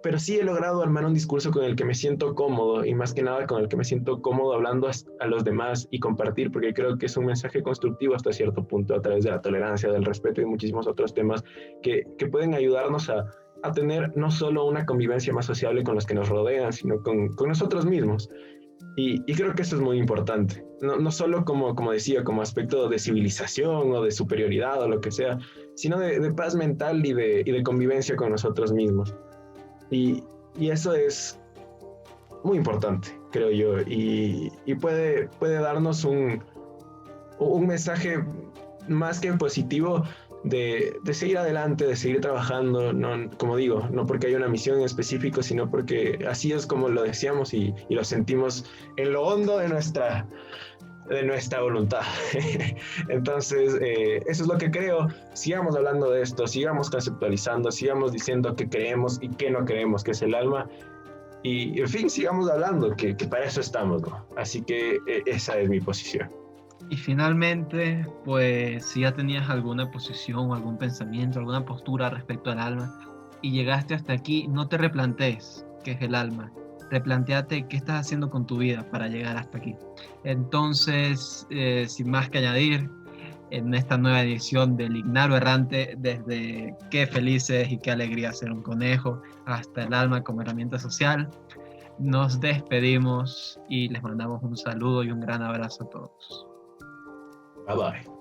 pero sí he logrado armar un discurso con el que me siento cómodo y más que nada con el que me siento cómodo hablando a los demás y compartir, porque creo que es un mensaje constructivo hasta cierto punto a través de la tolerancia, del respeto y muchísimos otros temas que pueden ayudarnos a tener no solo una convivencia más sociable con los que nos rodean, sino con nosotros mismos. Y creo que eso es muy importante, no solo como decía, como aspecto de civilización o de superioridad o lo que sea, sino de paz mental y de convivencia con nosotros mismos. Y eso es muy importante, creo yo, y puede darnos un mensaje más que positivo de seguir adelante, de seguir trabajando, no, como digo, no porque haya una misión en específico, sino porque así es como lo deseamos y lo sentimos en lo hondo de nuestra voluntad. Entonces, eso es lo que creo. Sigamos hablando de esto, sigamos conceptualizando, sigamos diciendo qué creemos y qué no creemos que es el alma. Y, en fin, sigamos hablando, que para eso estamos, ¿no? Así que esa es mi posición. Y finalmente, pues si ya tenías alguna posición o algún pensamiento, alguna postura respecto al alma y llegaste hasta aquí, no te replantees qué es el alma. Replantéate qué estás haciendo con tu vida para llegar hasta aquí. Entonces, sin más que añadir, en esta nueva edición del Ignaro Errante, desde qué felices y qué alegría ser un conejo hasta el alma como herramienta social, nos despedimos y les mandamos un saludo y un gran abrazo a todos. Bye bye.